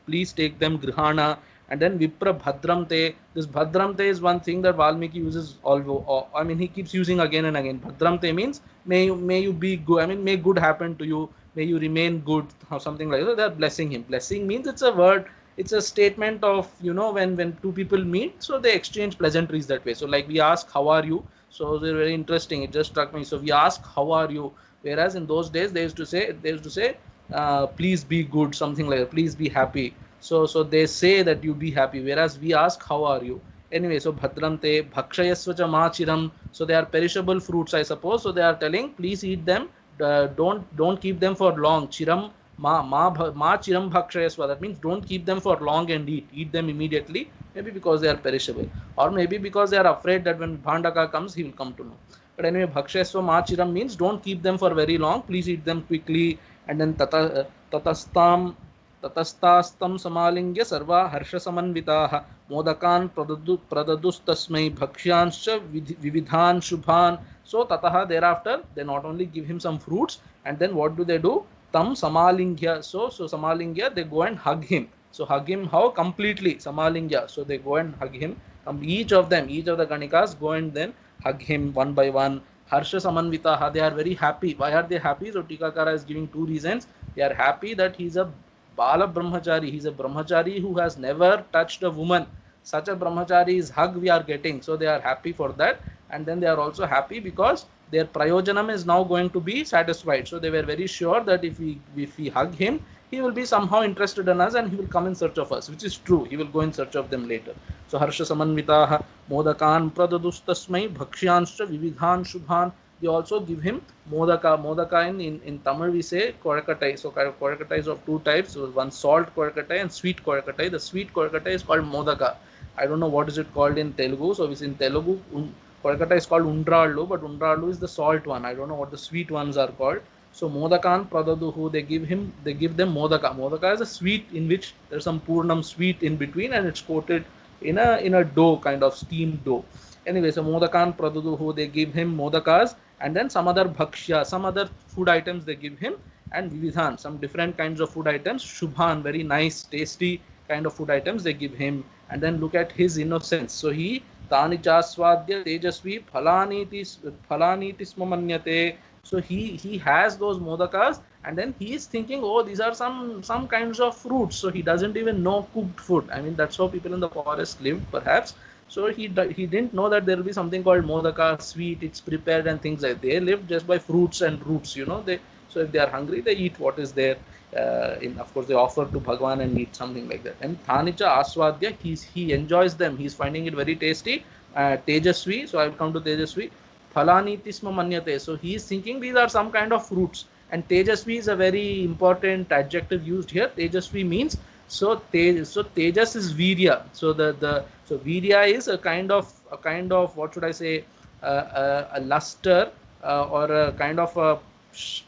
please take them grihana. And then Vipra Bhadram Te. This Bhadram Te is one thing that Valmiki uses I mean, he keeps using again and again. Bhadram Te means may you be good. I mean, may good happen to you. May you remain good, or something like that. They are blessing him. Blessing means it's a word. It's a statement of, when two people meet, so they exchange pleasantries that way. So like we ask, how are you? So they're very interesting. It just struck me. So we ask, how are you? Whereas in those days they used to say, please be good, something like that. Please be happy. So they say that you be happy, whereas we ask, how are you? Anyway, so bhadraante bhakshayasva ma chiram. So they are perishable fruits, I suppose. So they are telling, please eat them. Don't keep them for long. Chiram ma chiram bhakshayasva. That means don't keep them for long and eat them immediately. Maybe because they are perishable, or maybe because they are afraid that when Bhandaka comes, he will come to know. But anyway, bhakshayasva ma chiram means don't keep them for very long. Please eat them quickly. And then tatastam ततस्तास्तं समालिंग्य सर्वा हर्षसमन्विताः मोदकान् प्रददुस्तस्मै भक्ष्यांश्च विविधान् शुभान्. So tatah, thereafter they not only give him some fruits, and then what do? Tam samalingya. So samalingya, they go and hug him. So hug him how? Completely. Samalingya. So they go and hug him. Each of the Ganikas go and then hug him one by one. Harsha Samanvitaha, they are very happy. Why are they happy? So Tikakara is giving two reasons. They are happy that he is a Bala Brahmachari. He is a Brahmachari who has never touched a woman. Such a Brahmachari's hug we are getting. So they are happy for that. And then they are also happy because their prayojanam is now going to be satisfied. So they were very sure that if we hug him, he will be somehow interested in us and he will come in search of us, which is true. He will go in search of them later. So Harsha Samanvitaha Modakan Pradadustasmai Bhakshanscha Vividhan Shubhan. They also give him modaka. Modaka in Tamil we say korakatai. So korakatai is of two types. So one salt korakatai and sweet korakatai. The sweet korakatai is called modaka. I don't know what is it called in Telugu. So in Telugu, korakatai is called undralu, but undralu is the salt one. I don't know what the sweet ones are called. So modakan pradaduhu, they give them modaka. Modaka is a sweet in which there's some purnam sweet in between, and it's coated in a dough, kind of steamed dough. Anyway, so modakan pradaduhu, they give him modakas, and then some other bhakshya, some other food items they give him, and vividhan, some different kinds of food items. Shubhan, very nice, tasty kind of food items they give him. And then look at his innocence. So he tani chaswadya tejasvi phalani tismamanyate. So he has those modakas, and then he is thinking, oh, these are some kinds of fruits. So he doesn't even know cooked food. I mean, that's how people in the forest lived, perhaps. So he didn't know that there will be something called modaka, sweet, it's prepared and things like that. They live just by fruits and roots, so if they are hungry, they eat what is there. Of course, they offer to Bhagwan and eat something like that. And Thanicha Aswadya, he enjoys them. He's finding it very tasty. Tejasvi, so I will come to Tejasvi. Phalani tisma manyate. So he is thinking these are some kind of fruits. And Tejasvi is a very important adjective used here. Tejasvi means, so Tejas is Virya. So so Virya is a kind of what should I say, a luster or a kind of a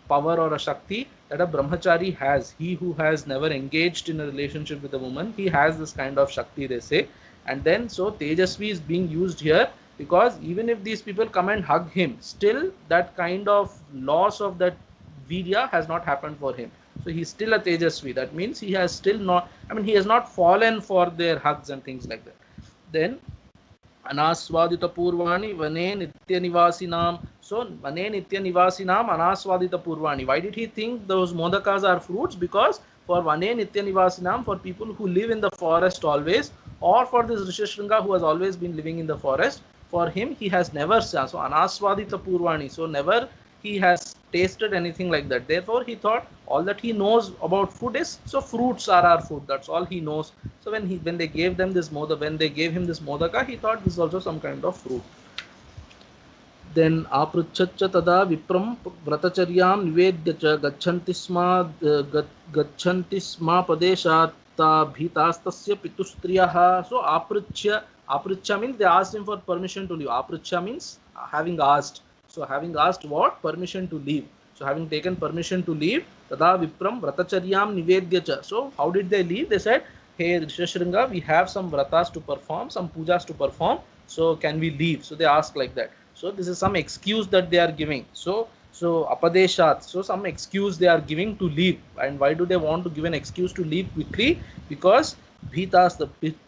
power or a Shakti that a Brahmachari has. He who has never engaged in a relationship with a woman, he has this kind of Shakti, they say. And then so Tejasvi is being used here because even if these people come and hug him, still that kind of loss of that Virya has not happened for him. So he's still a Tejasvi. That means he has still not, he has not fallen for their hugs and things like that. Then Anaswadita Purvani Vane Nitya Nivasinam. So Vane Nitya Nivasinam Anaswadita Purvani. Why did he think those modakas are fruits? Because for Vane Nitya Nivasinam, for people who live in the forest always, or for this Rishishringa who has always been living in the forest, for him he has never, so Anaswadita Purvani, so never he has tasted anything like that. Therefore he thought all that he knows about food is, so fruits are our food, that's all he knows. So when they gave him this modaka, he thought this is also some kind of fruit. Then apricchacha tada vipram vratacharyam nivedya gachanti sma padeshat bhitastasya pitustriyaha. So apricha means they asked him for permission to leave. Apricha means having asked. So having asked what? Permission to leave. So having taken permission to leave, tada vipram vratacharyam nivedya. So how did they leave? They said, hey Rishishringa, we have some vratas to perform, some pujas to perform, so can we leave? So they ask like that. So this is some excuse that they are giving. So apadeshat, so some excuse they are giving to leave. And why do they want to give an excuse to leave quickly? Because Bhitas,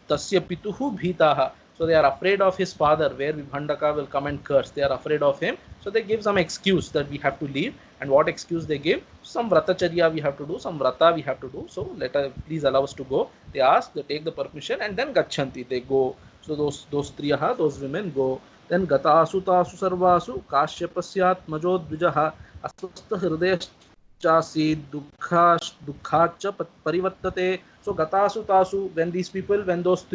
tasya pituhu bhitaha. So they are afraid of his father, where Vibhandaka will come and curse. They are afraid of him. So they give some excuse that we have to leave. And what excuse they give? Some vratacharya we have to do, some vrata we have to do. So let us, please allow us to go. They ask, they take the permission, and then gachanti, they go. So those striyaha, those women go. Then gatasu tasu sarvasu kashyapasya majo dvijaha aswastha hridaya chasi dukhacha parivartate. So gatasu tasu, when these people, when those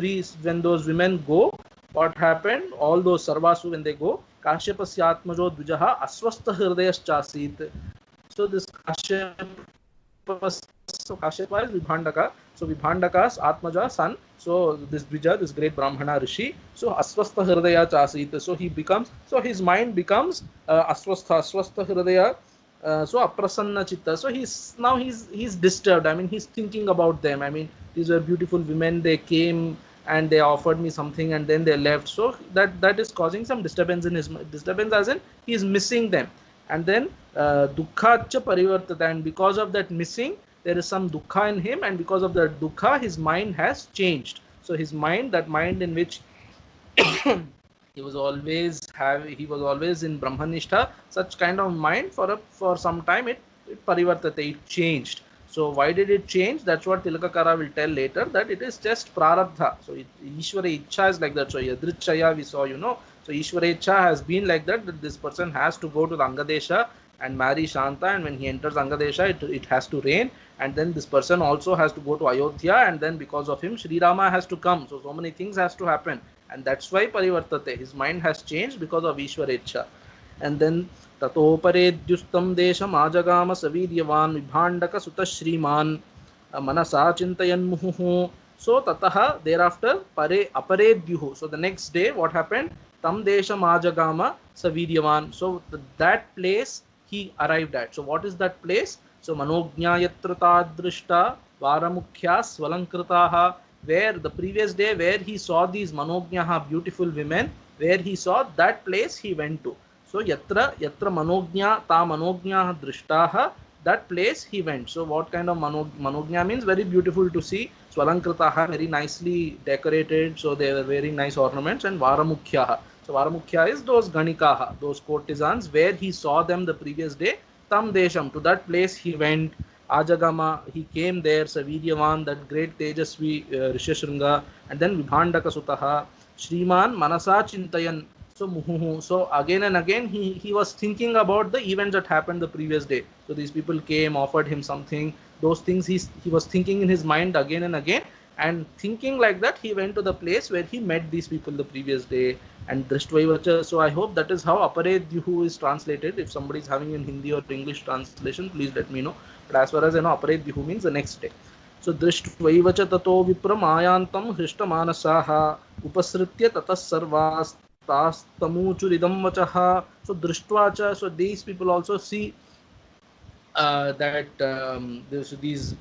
women go, what happened? All those sarvasu, when they go, kashyapasya atmajo dvijaha aswastha hridayas chasit. So this Kashyapa is Vibhandaka. So Vibhandaka's Atmaja son. So this Dvija, this great Brahmana Rishi. So Aswastha Hridaya Chasit. So he becomes, so his mind becomes Aswastha Hridaya. So Aprasanna Chitta. So he's disturbed. I mean, he's thinking about them. I mean, these were beautiful women. They came and they offered me something and then they left. So that is causing some disturbance in his disturbance, as in he is missing them. And then dukkhacha parivartata, and because of that missing, there is some dukkha in him, and because of that dukkha, his mind has changed. So his mind, that mind in which he was always in Brahmanishta, such kind of mind for some time, it parivartate, it changed. So why did it change? That's what Tilakakara will tell later, that it is just prarabdha. So Ishvara Ichha is like that. So Yadrichaya we saw, so Ishvara Ichha has been like that this person has to go to the Angadesha and marry Shanta, and when he enters Angadesha, it has to rain, and then this person also has to go to Ayodhya, and then because of him Sri Rama has to come. So many things has to happen, and that's why parivartate, his mind has changed because of Ishwarecha. And then ततोपरेद्युस्तं देशम् आजगाम सवीर्यवान् Vibhandaka सुत श्रीमान् मनसा चिन्तयन्मुहुः. So tatah, thereafter pare aparedyuhu. So the next day what happened? Tam desham ajagama saviryavan. So that place he arrived at. So what is that place? So manognyayatra tadrishta varamukhya svalankritaha, where the previous day where he saw these manognaha, beautiful women, where he saw that place he went to. So yatra manognya ta manognya drishtaha, that place he went. So what kind of manognya means? Very beautiful to see. Swalankritaha, very nicely decorated. So they were wearing nice ornaments. And varamukhyaha. So varamukhya is those ganikaha, those courtesans, where he saw them the previous day. Tam desham, to that place he went. Ajagama, he came there. Saviryavan, that great Tejasvi Rishishringa. And then Vibhandaka Sutaha. Shriman Manasa Chintayan. So muhuhu. So again and again he was thinking about the events that happened the previous day. So these people came, offered him something. Those things he was thinking in his mind again and again, and thinking like that he went to the place where he met these people the previous day. And Drishtvacha. So I hope that is how Aparedyuhu is translated. If somebody is having in Hindi or English translation, please let me know. But as far as I know, Aparedyuhu means the next day. So Drishtvacha tato vipram ayantam hristamanasaha upasritya tatas sarvas tastamuchuridam vachaha. So Drishtvacha, so these people also see that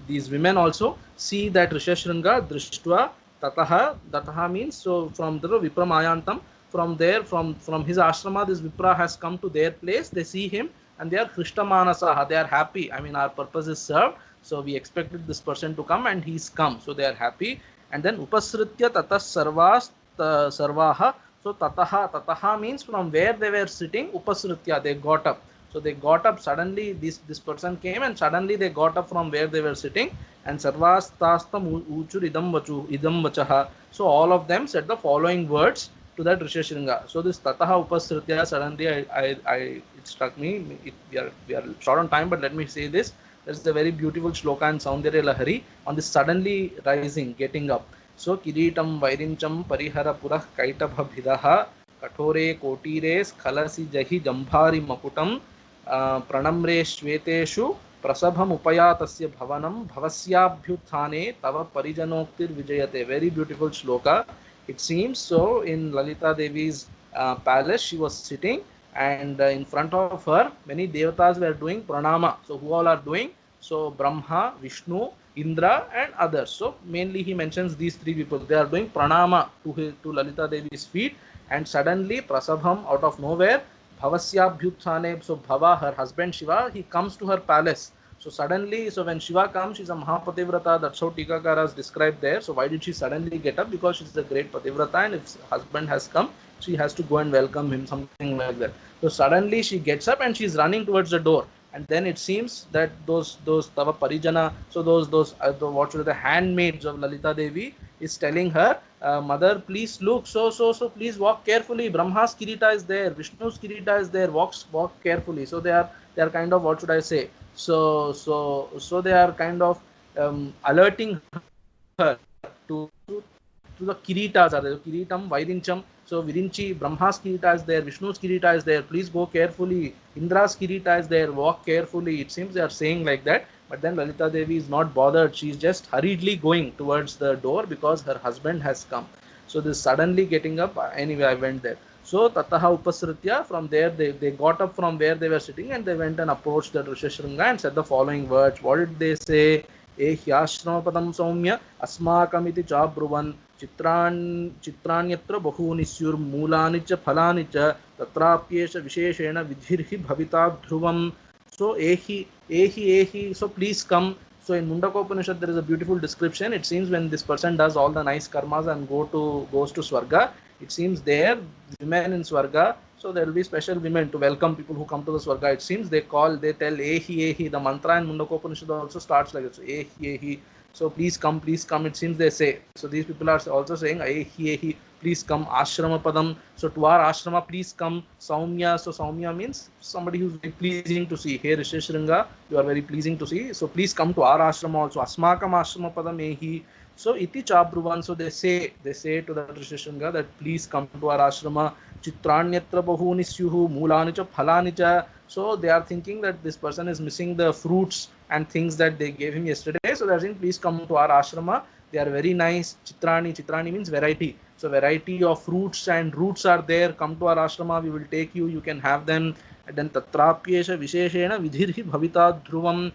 these women also see that Rishashringa Drishtva tataha means, so from the Vipramayantam, from there, from his ashrama, this Vipra has come to their place. They see him and they are Krishnamanasaha, they are happy. I mean, our purpose is served, so we expected this person to come and he's come, so they are happy. And then Upasritya tatas sarvas sarvaha. So tataha means from where they were sitting, Upasritya, they got up. So they got up suddenly, this person came and suddenly they got up from where they were sitting. And sarvas tastam uchur idam vachaha. So all of them said the following words to that Rishashringa. So this tataha upasritya, suddenly it struck me. We are short on time, but let me say this. There's a very beautiful shloka in Saundarya Lahari on this suddenly rising, getting up. So Kiritam Vairincham Parihara Purah Kaitabha Bhidaha Kathore Kotire Skhalasi Jahi Jambhari Makutam Pranamre Shveteshu Prasabham Upayatasya Bhavanam Bhavasyabhyuthane Tava Parijanoktir Vijayate. Very beautiful shloka. It seems so in Lalita Devi's palace she was sitting, and in front of her many devatas were doing pranama. So who all are doing? So Brahma, Vishnu, Indra and others. So mainly he mentions these three people. They are doing pranama to Lalita Devi's feet, and suddenly Prasabham, out of nowhere, Bhavasyabhyuthane, so Bhava, her husband Shiva, he comes to her palace. So suddenly, so when Shiva comes, she's a Mahapativrata. That's how Tikakaras described there. So why did she suddenly get up? Because she's a great Pativrata, and if husband has come, she has to go and welcome him, something like that. So suddenly she gets up and she's running towards the door. And then it seems that those Tava Parijana, so what should the handmaids of Lalita Devi is telling her, mother, please look, so please walk carefully. Brahma's Kirita is there, Vishnu's Kirita is there. Walk carefully. So they are kind of, what should I say? So they are kind of alerting her to the Kiritas are there. Kiritam, Vairincham. So Virinchi, Brahma's Kirita is there, Vishnu's Kirita is there. Please go carefully. Indra's Kirita is there. Walk carefully. It seems they are saying like that. But then Lalita Devi is not bothered. She is just hurriedly going towards the door because her husband has come. So this suddenly getting up. Anyway, I went there. So Tataha Upasritya, from there they got up from where they were sitting and they went and approached the Rishishringa and said the following words. What did they say? Ehyashramapadam Saumya Asmakamiti Chabruvan चित्राण्यत्र बहूनि स्युर्मूलानि च फलानि च तत्राप्येष विशेषेण विधिर्हि भविता ध्रुवम्. So ehi, so please come. So in Mundaka Upanishad there is a beautiful description. It seems when this person does all the nice karmas and goes to Swarga, it seems there women in Swarga, so there will be special women to welcome people who come to the Swarga. It seems they tell ehi. The mantra in Mundaka Upanishad also starts like this, ehi. So please come. It seems they say. So these people are also saying, ehi, please come. Ashrama padam. So to our ashrama, please come. Saumya. So Saumya means somebody who's very pleasing to see. Hey Rishishringa, you are very pleasing to see. So please come to our ashrama also. Asmakam ashrama padam ehi. So iti chabruvan. So they say to the Rishishringa that please come to our ashrama. Chitranyatra bahuni syuhu mulani cha phalani cha. So they are thinking that this person is missing the fruits and things that they gave him yesterday. So they are saying, please come to our ashrama. They are very nice. Chitrani means variety. So variety of fruits and roots are there. Come to our ashrama. We will take you. You can have them. And then tatrapyesha visheshena vidhirhi bhavita dhruvam.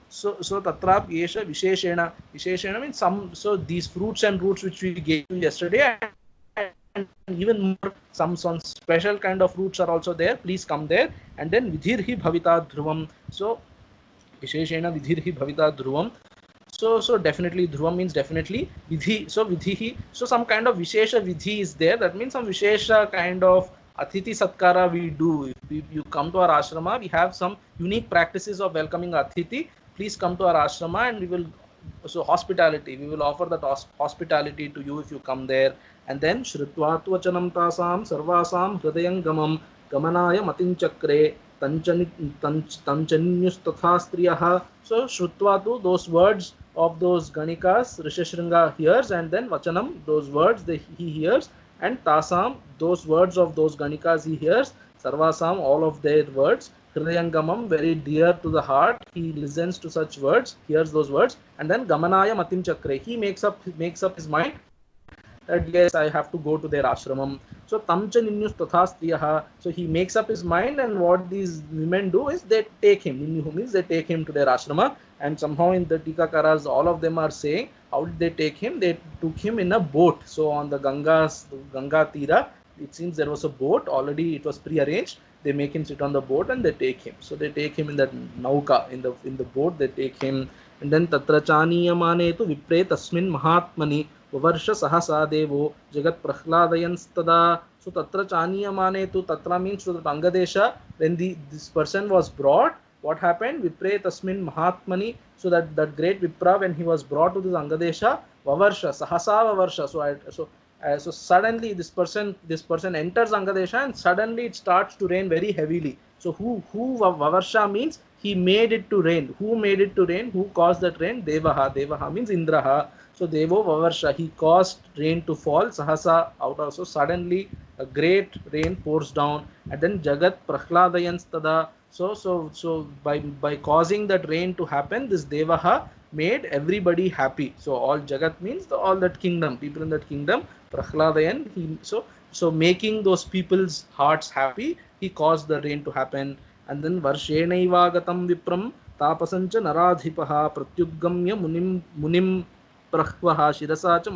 So tatrapyesha visheshena means some. So these fruits and roots which we gave you yesterday, and even more, some special kind of fruits are also there. Please come there. And then vidhirhi bhavita dhruvam. So visheshena vidhirhi bhavita dhruvam. So definitely dhruvam means definitely. Vidhi, so vidhihi, so some kind of vishesha vidhi is there. That means some vishesha kind of athithi satkara we do. If you come to our ashrama, we have some unique practices of welcoming athithi. Please come to our ashrama and we will, so hospitality, we will offer that hospitality to you if you come there. And then Shritva Tvachanam Tasam Sarvasam Hridayangamam Gamanaya Matinchakre Tanchanyus Tathastriyaha. So Shrutvatu, those words of those Ganikas, Rishishringa hears, and then Vachanam, those words he hears, and Tasam, those words of those Ganikas he hears, Sarvasam, all of their words, Hridayangamam, very dear to the heart, he listens to such words, hears those words, and then Gamanaya Matim Chakre, he makes up his mind that yes, I have to go to their ashramam. So Tamcha Ninyus Tathastriyaha, so he makes up his mind, and what these women do is they take him, Ninyu means they take him to their ashrama. And somehow in the Tikakaras, all of them are saying, how did they take him? They took him in a boat. So on the Ganga Tira, it seems there was a boat, already it was pre-arranged. They make him sit on the boat and they take him. So they take him in that nauka, in the boat, they take him. And then Tatra Chaniyamane tu Vipre Tasmin Mahatmani Varsha Sahasa Devo Jagat Prahladayanstada. So Tatra Chaniyamane tu, Tatra means to the Bangadesha. When this person was brought, what happened? Vipre Tasmin Mahatmani. So that great Vipra, when he was brought to this Angadesha, Vavarsha, Sahasa Vavarsha. So suddenly this person enters Angadesha and suddenly it starts to rain very heavily. So who Vavarsha means he made it to rain. Who made it to rain? Who caused that rain? Devaha. Devaha means Indraha. So Devo Vavarsha, he caused rain to fall. Sahasa, out of, so suddenly a great rain pours down. And then Jagat Prahladayanstada. So by causing that rain to happen, this Devaha made everybody happy. So all Jagat means all that kingdom, people in that kingdom, Prahladayan, so making those people's hearts happy, he caused the rain to happen. And then Varshenaivaagatam Vipram Tapasancha Naradhipaha Pratyugamya Munim Prahvaha Shirasacha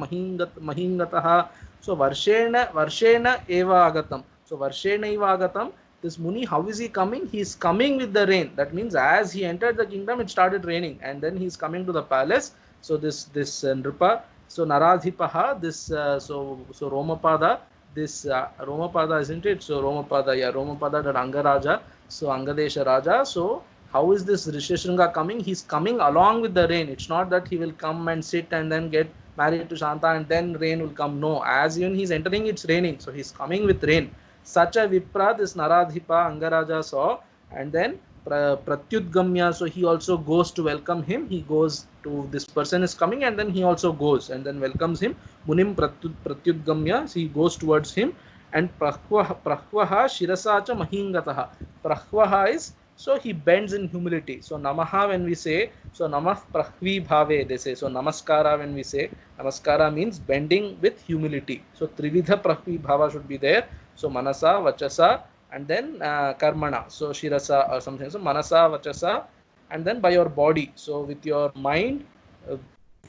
Mahingataha. So Varshena Eva Agatam. So Varshenaivaagatam, this Muni, how is he coming? He is coming with the rain. That means as he entered the kingdom, it started raining, and then he is coming to the palace. So this Nripa, so Naradhipaha, this so Romapada, this Romapada, isn't it? So Romapada, yeah, Romapada, that Angaraja, so Angadesha Raja. So how is this Risheshringa coming? He's coming along with the rain. It's not that he will come and sit and then get married to Shanta and then rain will come. No, as even he's entering, it's raining. So he's coming with rain. Such a Vipra, this Naradhipa, Angaraja saw, and then Pratyudgamya, so he also goes to welcome him. He goes to, this person is coming, and then he also goes and then welcomes him. Munim Pratyudgamya, so he goes towards him. And Prahvaha Shirasacha Mahingataha. Prahvaha is, so he bends in humility. So Namaha, when we say, so Namah Prahvi Bhave, they say. So Namaskara, when we say, Namaskara means bending with humility. So Trividha Prahvi Bhava should be there. So Manasa, Vachasa, and then Karmana. So Shirasa or something. So Manasa, Vachasa, and then by your body. So with your mind,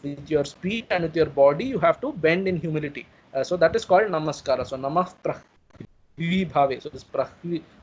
with your speech, and with your body, you have to bend in humility. So that is called Namaskara. So Namah Prahvi Bhave. So this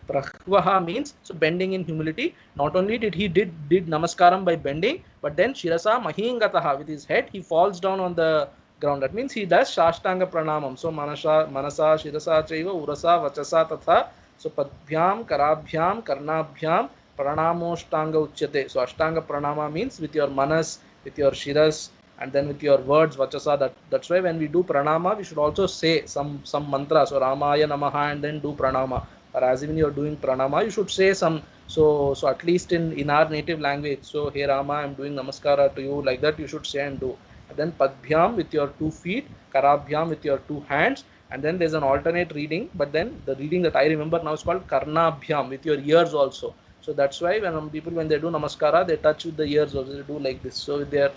Prahvaha means, so bending in humility. Not only did he did Namaskaram by bending, but then Shirasa Mahingataha, with his head, he falls down on the ground. That means he does Shashtanga Pranamam. So Manasa, Shirasa Chaiva, Urasa, Vachasa Tatha. So Padbhyam, Karabhyam, Karnabhyam, Pranamoštanga Uchyate. So Ashtanga Pranama means with your Manas, with your Shiras, and then with your words, Vachasa. That's why when we do Pranama, we should also say some mantra. So Ramaya Namaha, and then do Pranama. Or as even you are doing Pranama, you should say some, so at least in our native language. So hey Rama, I am doing Namaskara to you, like that you should say and do. And then Padbhyam with your 2 feet, Karabhyam with your 2 hands, and then there's an alternate reading, but then the reading that I remember now is called Karnabhyam, with your ears also. So that's why when people, when they do Namaskara, they touch with the ears also, they do like this. So their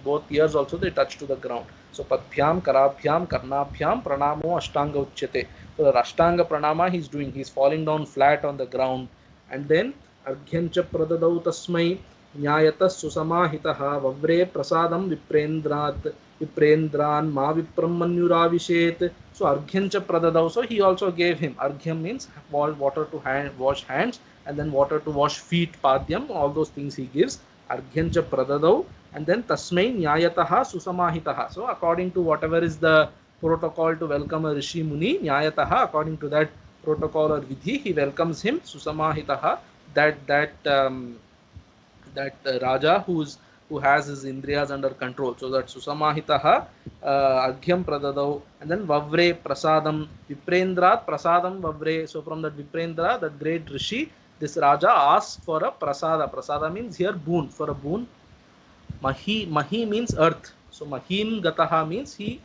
both ears also, they touch to the ground. So Padbhyam, Karabhyam, Karnabhyam, Pranamo Ashtanga Uchyate. So the Ashtanga Pranama he's doing, he's falling down flat on the ground. And then Arghyancha Pradadau Tasmai Nyayatas Susamahitaha Vavre Prasadam Viprendran Ma Vipram Manyuravishet. So Arghyancha Pradadau, so he also gave him. Arghyam means water to wash hands, and then water to wash feet, Padyam, all those things he gives. Arghyancha Pradadau, and then Tasmai Nyayataha Susamahitaha. So according to whatever is the protocol to welcome a Rishi Muni, Nyayataha, according to that protocol or vidhi, he welcomes him, Susamahitaha, that Raja who has his Indriyas under control. So that Susamahitaha, Arghyam Pradadau, and then Vavre Prasadam, Viprendrat Prasadam Vavre. So from that Viprendra, that great Rishi, this Raja asks for a Prasada. Prasada means here boon, for a boon. Mahi means earth. So Mahim Gataha means he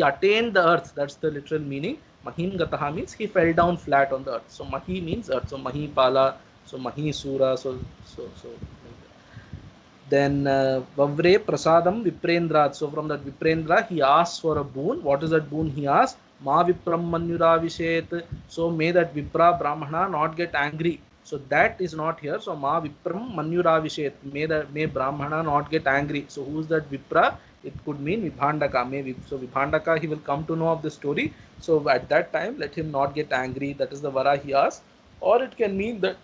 attained the earth. That's the literal meaning. Mahim Gataha means he fell down flat on the earth. So Mahi means earth. So Mahi Pala, so Mahi Sura, so then Vavre Prasadam Viprendrat. So from that Viprendra, he asks for a boon. What is that boon he asks? Ma Vipram Manyuravishet. So may that Vipra Brahmana not get angry. So that is not here. So Ma Vipram Manyuravishet. May Brahmana not get angry. So who is that Vipra? It could mean Vibhandaka. So Vibhandaka, he will come to know of the story. So at that time, let him not get angry. That is the vara he asks. Or it can mean that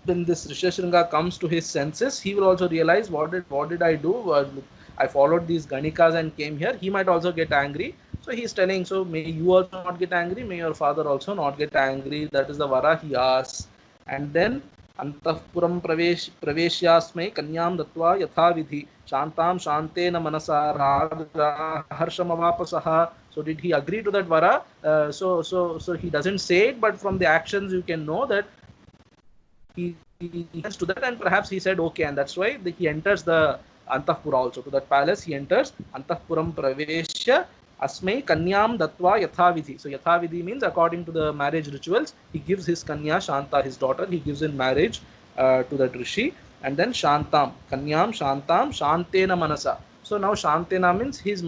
when this Risheshringa comes to his senses, he will also realize, what did I do? I followed these Ganikas and came here. He might also get angry. So he is telling, so may you also not get angry, may your father also not get angry. That is the vara he asks. And then Antahpuram Praveshyasmai Kanyam Datva Yatha Vidhi Shantam Shantena Manasa Raga Harshamavapasaha. So did he agree to that vara? So he doesn't say it, but from the actions you can know that he gets to that, and perhaps he said okay, and that's why he enters the Antahpura also. To that palace he enters. Antahpuram Praveshya Asmai Kanyam Datva Yathavidhi. So Yathavidhi means according to the marriage rituals, he gives his Kanya Shanta, his daughter, he gives in marriage to that Rishi. And then Shantam, Kanyam Shantam, Shantena Manasa. So now Shantena means his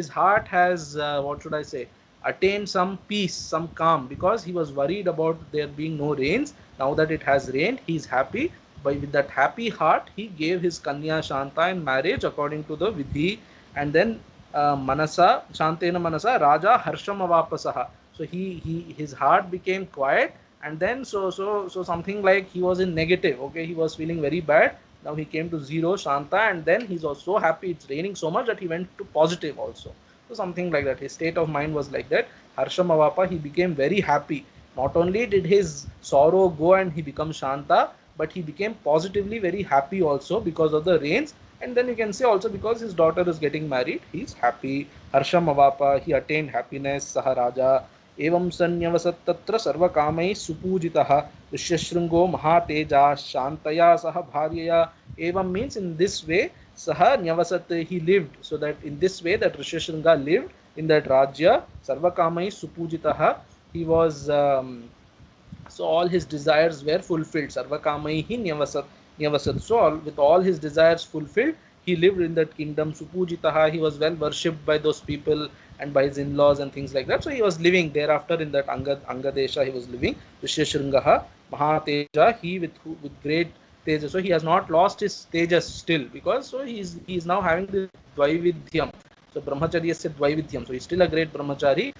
heart has, what should I say, attained some peace, some calm, because he was worried about there being no rains. Now that it has rained, he is happy. But with that happy heart, he gave his Kanya Shanta in marriage according to the Vidhi. And then Manasa, Shantena Manasa, Raja Harsham Avapasaha. So his heart became quiet, and then so something like he was in negative. Okay, he was feeling very bad. Now he came to 0 Shanta, and then he's also happy. It's raining so much that he went to positive also. So something like that. His state of mind was like that. Harsham Avapa, he became very happy. Not only did his sorrow go and he become Shanta, but he became positively very happy also because of the rains. And then you can say also because his daughter is getting married, he's happy. Harsham Avapa, he attained happiness. Saharaja. एवं सन्न्यवसत् तत्र सर्वकामैः सुपूजितः ऋष्यशृङ्गो महातेजा शान्तया सह भार्यया. Evam means in this way saha nyavasat, he lived, so that in this way that Rishyashringa lived in that Rajya. Sarvakamai supujitaha, he was so all his desires were fulfilled. Sarvakamai nyavasat, so with all his desires fulfilled, he lived in that kingdom. Supujitaha, he was well worshipped by those people and by his in-laws and things like that. So he was living thereafter in that Angadesha. He was living. Rishyashringaha Mahateja, he with great tejas. So he has not lost his tejas still, because so he is now having the Dvaividhyam. So Brahmacharya is Dvaividhyam. So he's still a great Brahmachari.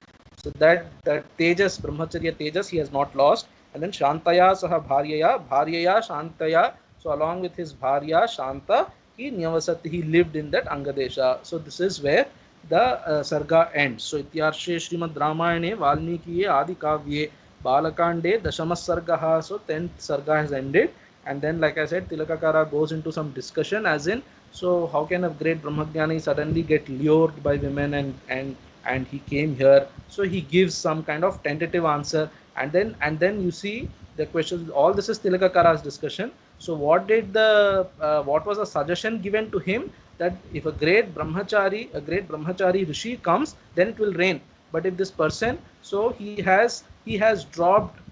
So that tejas, Brahmacharya tejas, he has not lost. And then Shantaya saha bharyaya Shantaya. So along with his bharya Shanta, he Nyavasat, he lived in that Angadesha. So this is where the sarga ends. So Ityarshe Srimad Ramayane Valmikiye Adi Kavye Balakande Dashamas Sargaha. So 10th sarga has ended. And then, like I said, Tilakakara goes into some discussion, as in, so how can a great Brahmagyani suddenly get lured by women and he came here? So he gives some kind of tentative answer, and then you see the question. All this is Tilakakara's discussion. So what did what was a suggestion given to him, that if a great brahmachari rishi comes, then it will rain. But if this person, so he has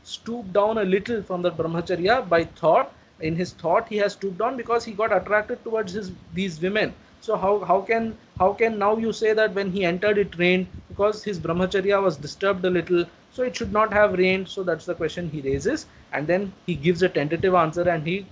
stooped down a little from the brahmacharya by thought. In his thought, he has stooped down because he got attracted towards these women. So how can now you say that when he entered it rained, because his brahmacharya was disturbed a little, so it should not have rained? So that's the question he raises, and then he gives a tentative answer, and he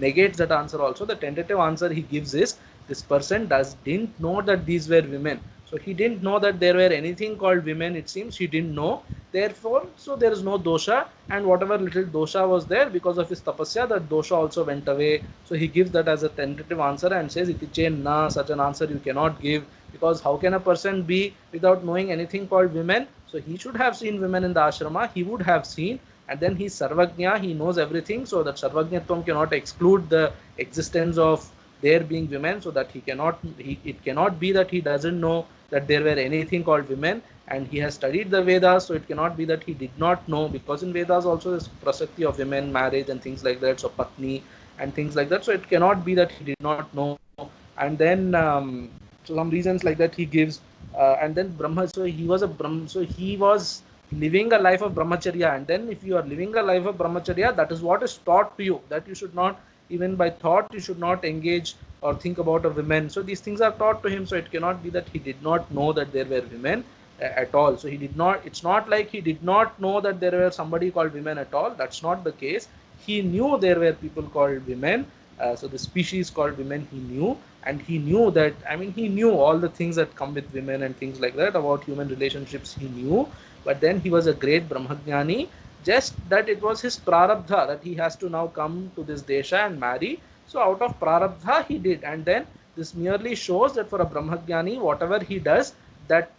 negates that answer also. The tentative answer he gives is, this person didn't know that these were women. So he didn't know that there were anything called women. It seems he didn't know. Therefore, so there is no dosha, and whatever little dosha was there because of his tapasya, that dosha also went away. So he gives that as a tentative answer and says, Itiche na, such an answer you cannot give, because how can a person be without knowing anything called women? So he should have seen women in the ashrama. He would have seen, and then he's Sarvagnya, he knows everything. So that Sarvajnatvam cannot exclude the existence of there being women, so that it cannot be that he doesn't know that there were anything called women, and he has studied the Vedas. So it cannot be that he did not know, because in Vedas also there's prasakti of women, marriage and things like that, so patni and things like that. So it cannot be that he did not know. And then so some reasons like that he gives, and then Brahma, so he was living a life of brahmacharya. And then if you are living a life of brahmacharya, that is what is taught to you, that you should not, even by thought, you should not engage or think about a woman. So these things are taught to him. So it cannot be that he did not know that there were women at all. So he did not, it's not like he did not know that there were somebody called women at all. That's not the case. He knew there were people called women. So the species called women he knew, and he knew that, I mean, he knew all the things that come with women and things like that, about human relationships he knew. But then he was a great Brahmagyani, just that it was his prarabdha that he has to now come to this desha and marry. So out of prarabdha he did. And then this merely shows that for a Brahmagyani, whatever he does, that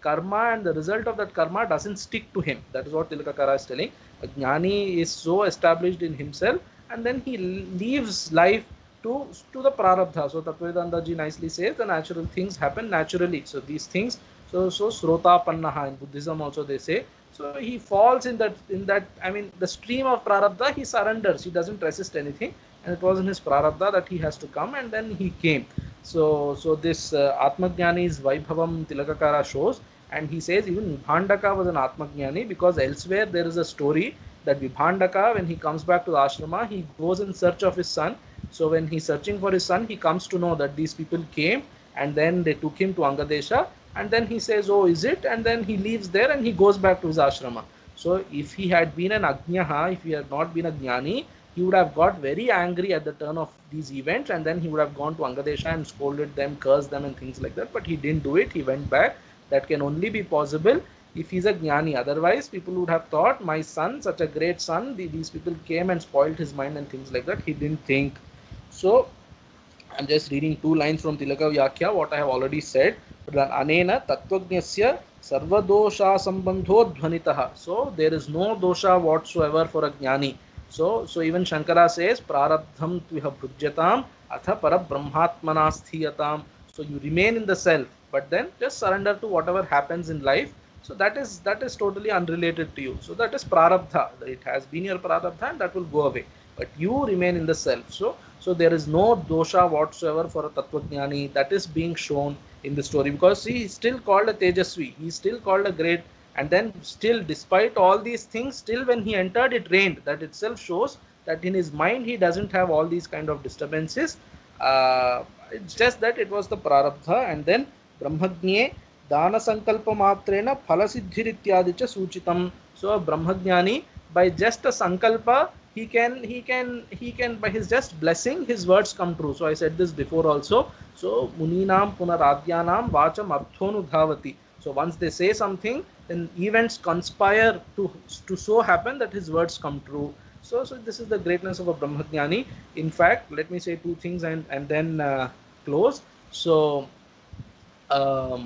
karma and the result of that karma doesn't stick to him. That is what Tilakakara is telling. A Jnani is so established in himself, and then he leaves life to the prarabdha. So Tattvavedanta ji nicely says the natural things happen naturally. So these things, so srota pannaha in Buddhism also they say. So he falls in that I mean, the stream of prarabdha, he surrenders, he doesn't resist anything, and it was in his prarabdha that he has to come, and then he came. So this Atmajnani's Vaibhavam Tilakakara shows, and he says even Vibhandaka was an Atmajnani, because elsewhere there is a story that Vibhandaka, when he comes back to the ashrama, he goes in search of his son. So when he's searching for his son, he comes to know that these people came, and then they took him to Angadesha, and then he says, oh, is it? And then he leaves there and he goes back to his ashrama. So if he had been an Ajnaha, if he had not been a Jnani, he would have got very angry at the turn of these events, and then he would have gone to Angadesha and scolded them, cursed them and things like that. But he didn't do it. He went back. That can only be possible if he's a Jnani. Otherwise, people would have thought, my son, such a great son, these people came and spoiled his mind and things like that. He didn't think. So, I'm just reading two lines from Tilaka Vyakya, what I have already said. Anena Tattvajnasya Sarvadosha Sambandho Dhvanitaha. So, there is no dosha whatsoever for a Jnani. So even Shankara says, Prarabdham Tviha Bhujyatam Atha Parabrahmatmanasthiyatam. So you remain in the self, but then just surrender to whatever happens in life. So that is totally unrelated to you. So that is Prarabdha. It has been your Prarabdha and that will go away. But you remain in the self. So there is no dosha whatsoever for a Tattvajnani. That is being shown in the story, because he is still called a Tejasvi. He is still called a great, and then still, despite all these things, still when he entered it rained. That itself shows that in his mind he doesn't have all these kind of disturbances. It's just that it was the Prarabdha. And then Brahmagnye Dana Sankalpa Matrena Phalasiddhirityadi cha Suchitam. So a Brahmagnani, by just a Sankalpa, he can by his just blessing, his words come true. So I said this before also. So Muninam Punaradhyanam Vacham Arthonu Dhavati. So once they say something, then events conspire to so happen that his words come true. So this is the greatness of a Brahmagnani. In fact, let me say two things and then close. So so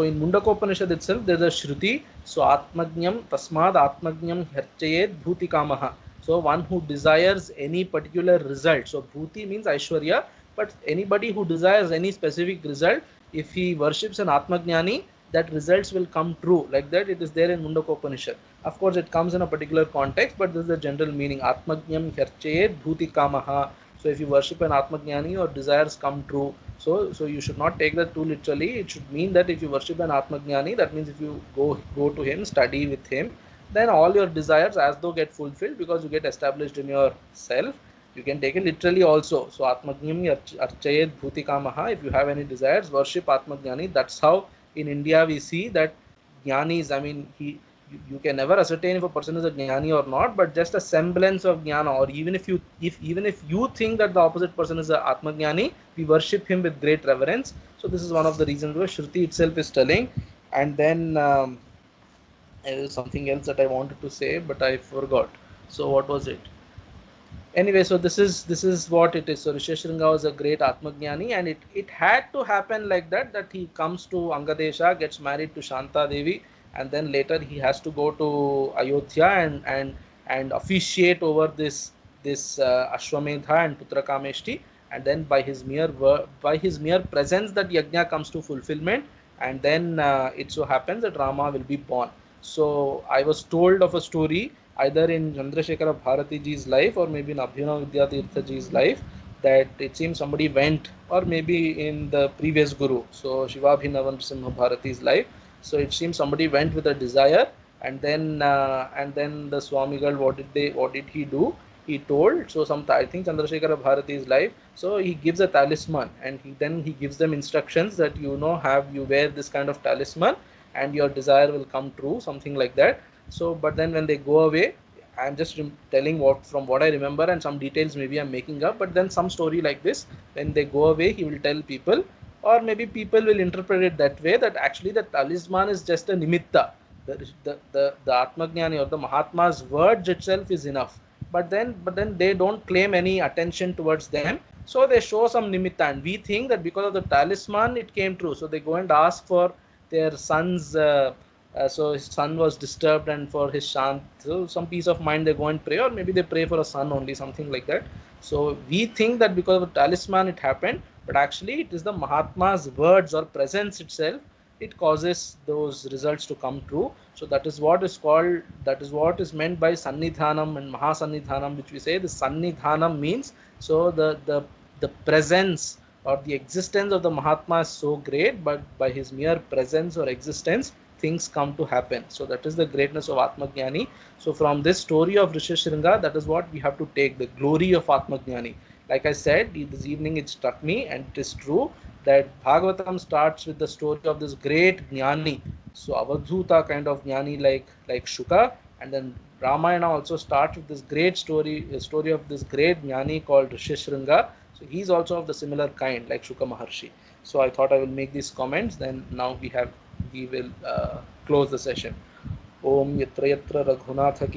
in Mundakopanishad itself, there is a Shruti. So Atmajnam Tasmad Atmajnam Herchayed Bhuti Kamaha. So one who desires any particular result. So Bhuti means Aishwarya, but anybody who desires any specific result, if he worships an Atmajnani, that results will come true. Like that, it is there in Mundakopanishad. Of course, it comes in a particular context, but this is the general meaning. Atmajnam Herchayed Bhuti Kamaha. So if you worship an Atmajnani, your desires come true. So you should not take that too literally. It should mean that if you worship an Atmajnani, that means if you go to him, study with him, then all your desires as though get fulfilled, because you get established in your self. You can take it literally also. So Atmajnam Archayet Bhuti Kamaha. If you have any desires, worship Atmajnani. That's how in India we see that Jnanis, I mean, you can never ascertain if a person is a Jnani or not, but just a semblance of Jnana, or even if you think that the opposite person is a Atmajnani, we worship him with great reverence. So this is one of the reasons why Shruti itself is telling. And then there is something else that I wanted to say, but I forgot. So what was it? Anyway, so this is what it is. So Risheshringa was a great Atmajnani, and it had to happen like that he comes to Angadesha, gets married to Shanta Devi, and then later he has to go to Ayodhya and officiate over this Ashwamedha and Putrakameshti, and then by his mere presence that yajna comes to fulfillment, and then it so happens that Rama will be born. So I was told of a story either in Chandrasekhara Bharati ji's life or maybe in Abhinav Vidyatirtha ji's life, that it seems somebody went, or maybe in the previous guru, so Shivabhinavan Simha Bharati's life. So it seems somebody went with a desire, and then the Swamigal, what did he do? He told, so I think Chandrasekhara Bharati's life. So he gives a talisman, and he gives them instructions that you wear this kind of talisman, and your desire will come true, something like that. So, but then when they go away, I'm just telling from what I remember, and some details maybe I'm making up, but then some story like this, when they go away, he will tell people, or maybe people will interpret it that way, that actually the talisman is just a nimitta. The Atmajnani or the Mahatma's words itself is enough. But then they don't claim any attention towards them. So they show some nimitta, and we think that because of the talisman it came true. So they go and ask for their son's so his son was disturbed, and for his shant, so some peace of mind, they go and pray, or maybe they pray for a son only, something like that. So we think that because of the talisman it happened, but actually it is the Mahatma's words or presence itself, it causes those results to come true. So that is what is meant by Sannidhanam and Mahasannidhanam, which we say. The Sannidhanam means, so the presence or the existence of the Mahatma is so great, but by his mere presence or existence, things come to happen. So that is the greatness of Atmajnani. So from this story of Risheshringa, that is what we have to take, the glory of Atmajnani. Like I said, this evening it struck me, and it is true that Bhagavatam starts with the story of this great Jnani. So Avadhuta kind of Jnani like Shuka, and then Ramayana also starts with this great story, a story of this great Jnani called Risheshringa. So he is also of the similar kind like Shuka Maharshi. So I thought I will make these comments. Then now we have we will close the session. Om yatra yatra Raghunatha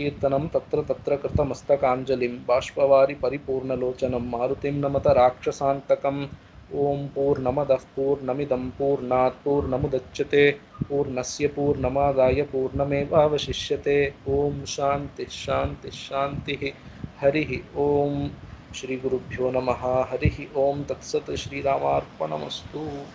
tatra tatra कृतमस्तकाञ्जलिं बाष्पवारि परिपूर्णलोचनं मारुतिं नमत राक्षसान्तकम्. Om पूर्णमदः पूर्णमिदं पूर्णात् पूर्णमुदच्यते पूर्णस्य पूर्णमादाय पूर्णमेवावशिष्यते. Om शांति शांति शांति. हरिः ओम. श्री गुरुभ्यो नमः. हरिः ओम. तत्सत्. श्रीरामार्पणमस्तु.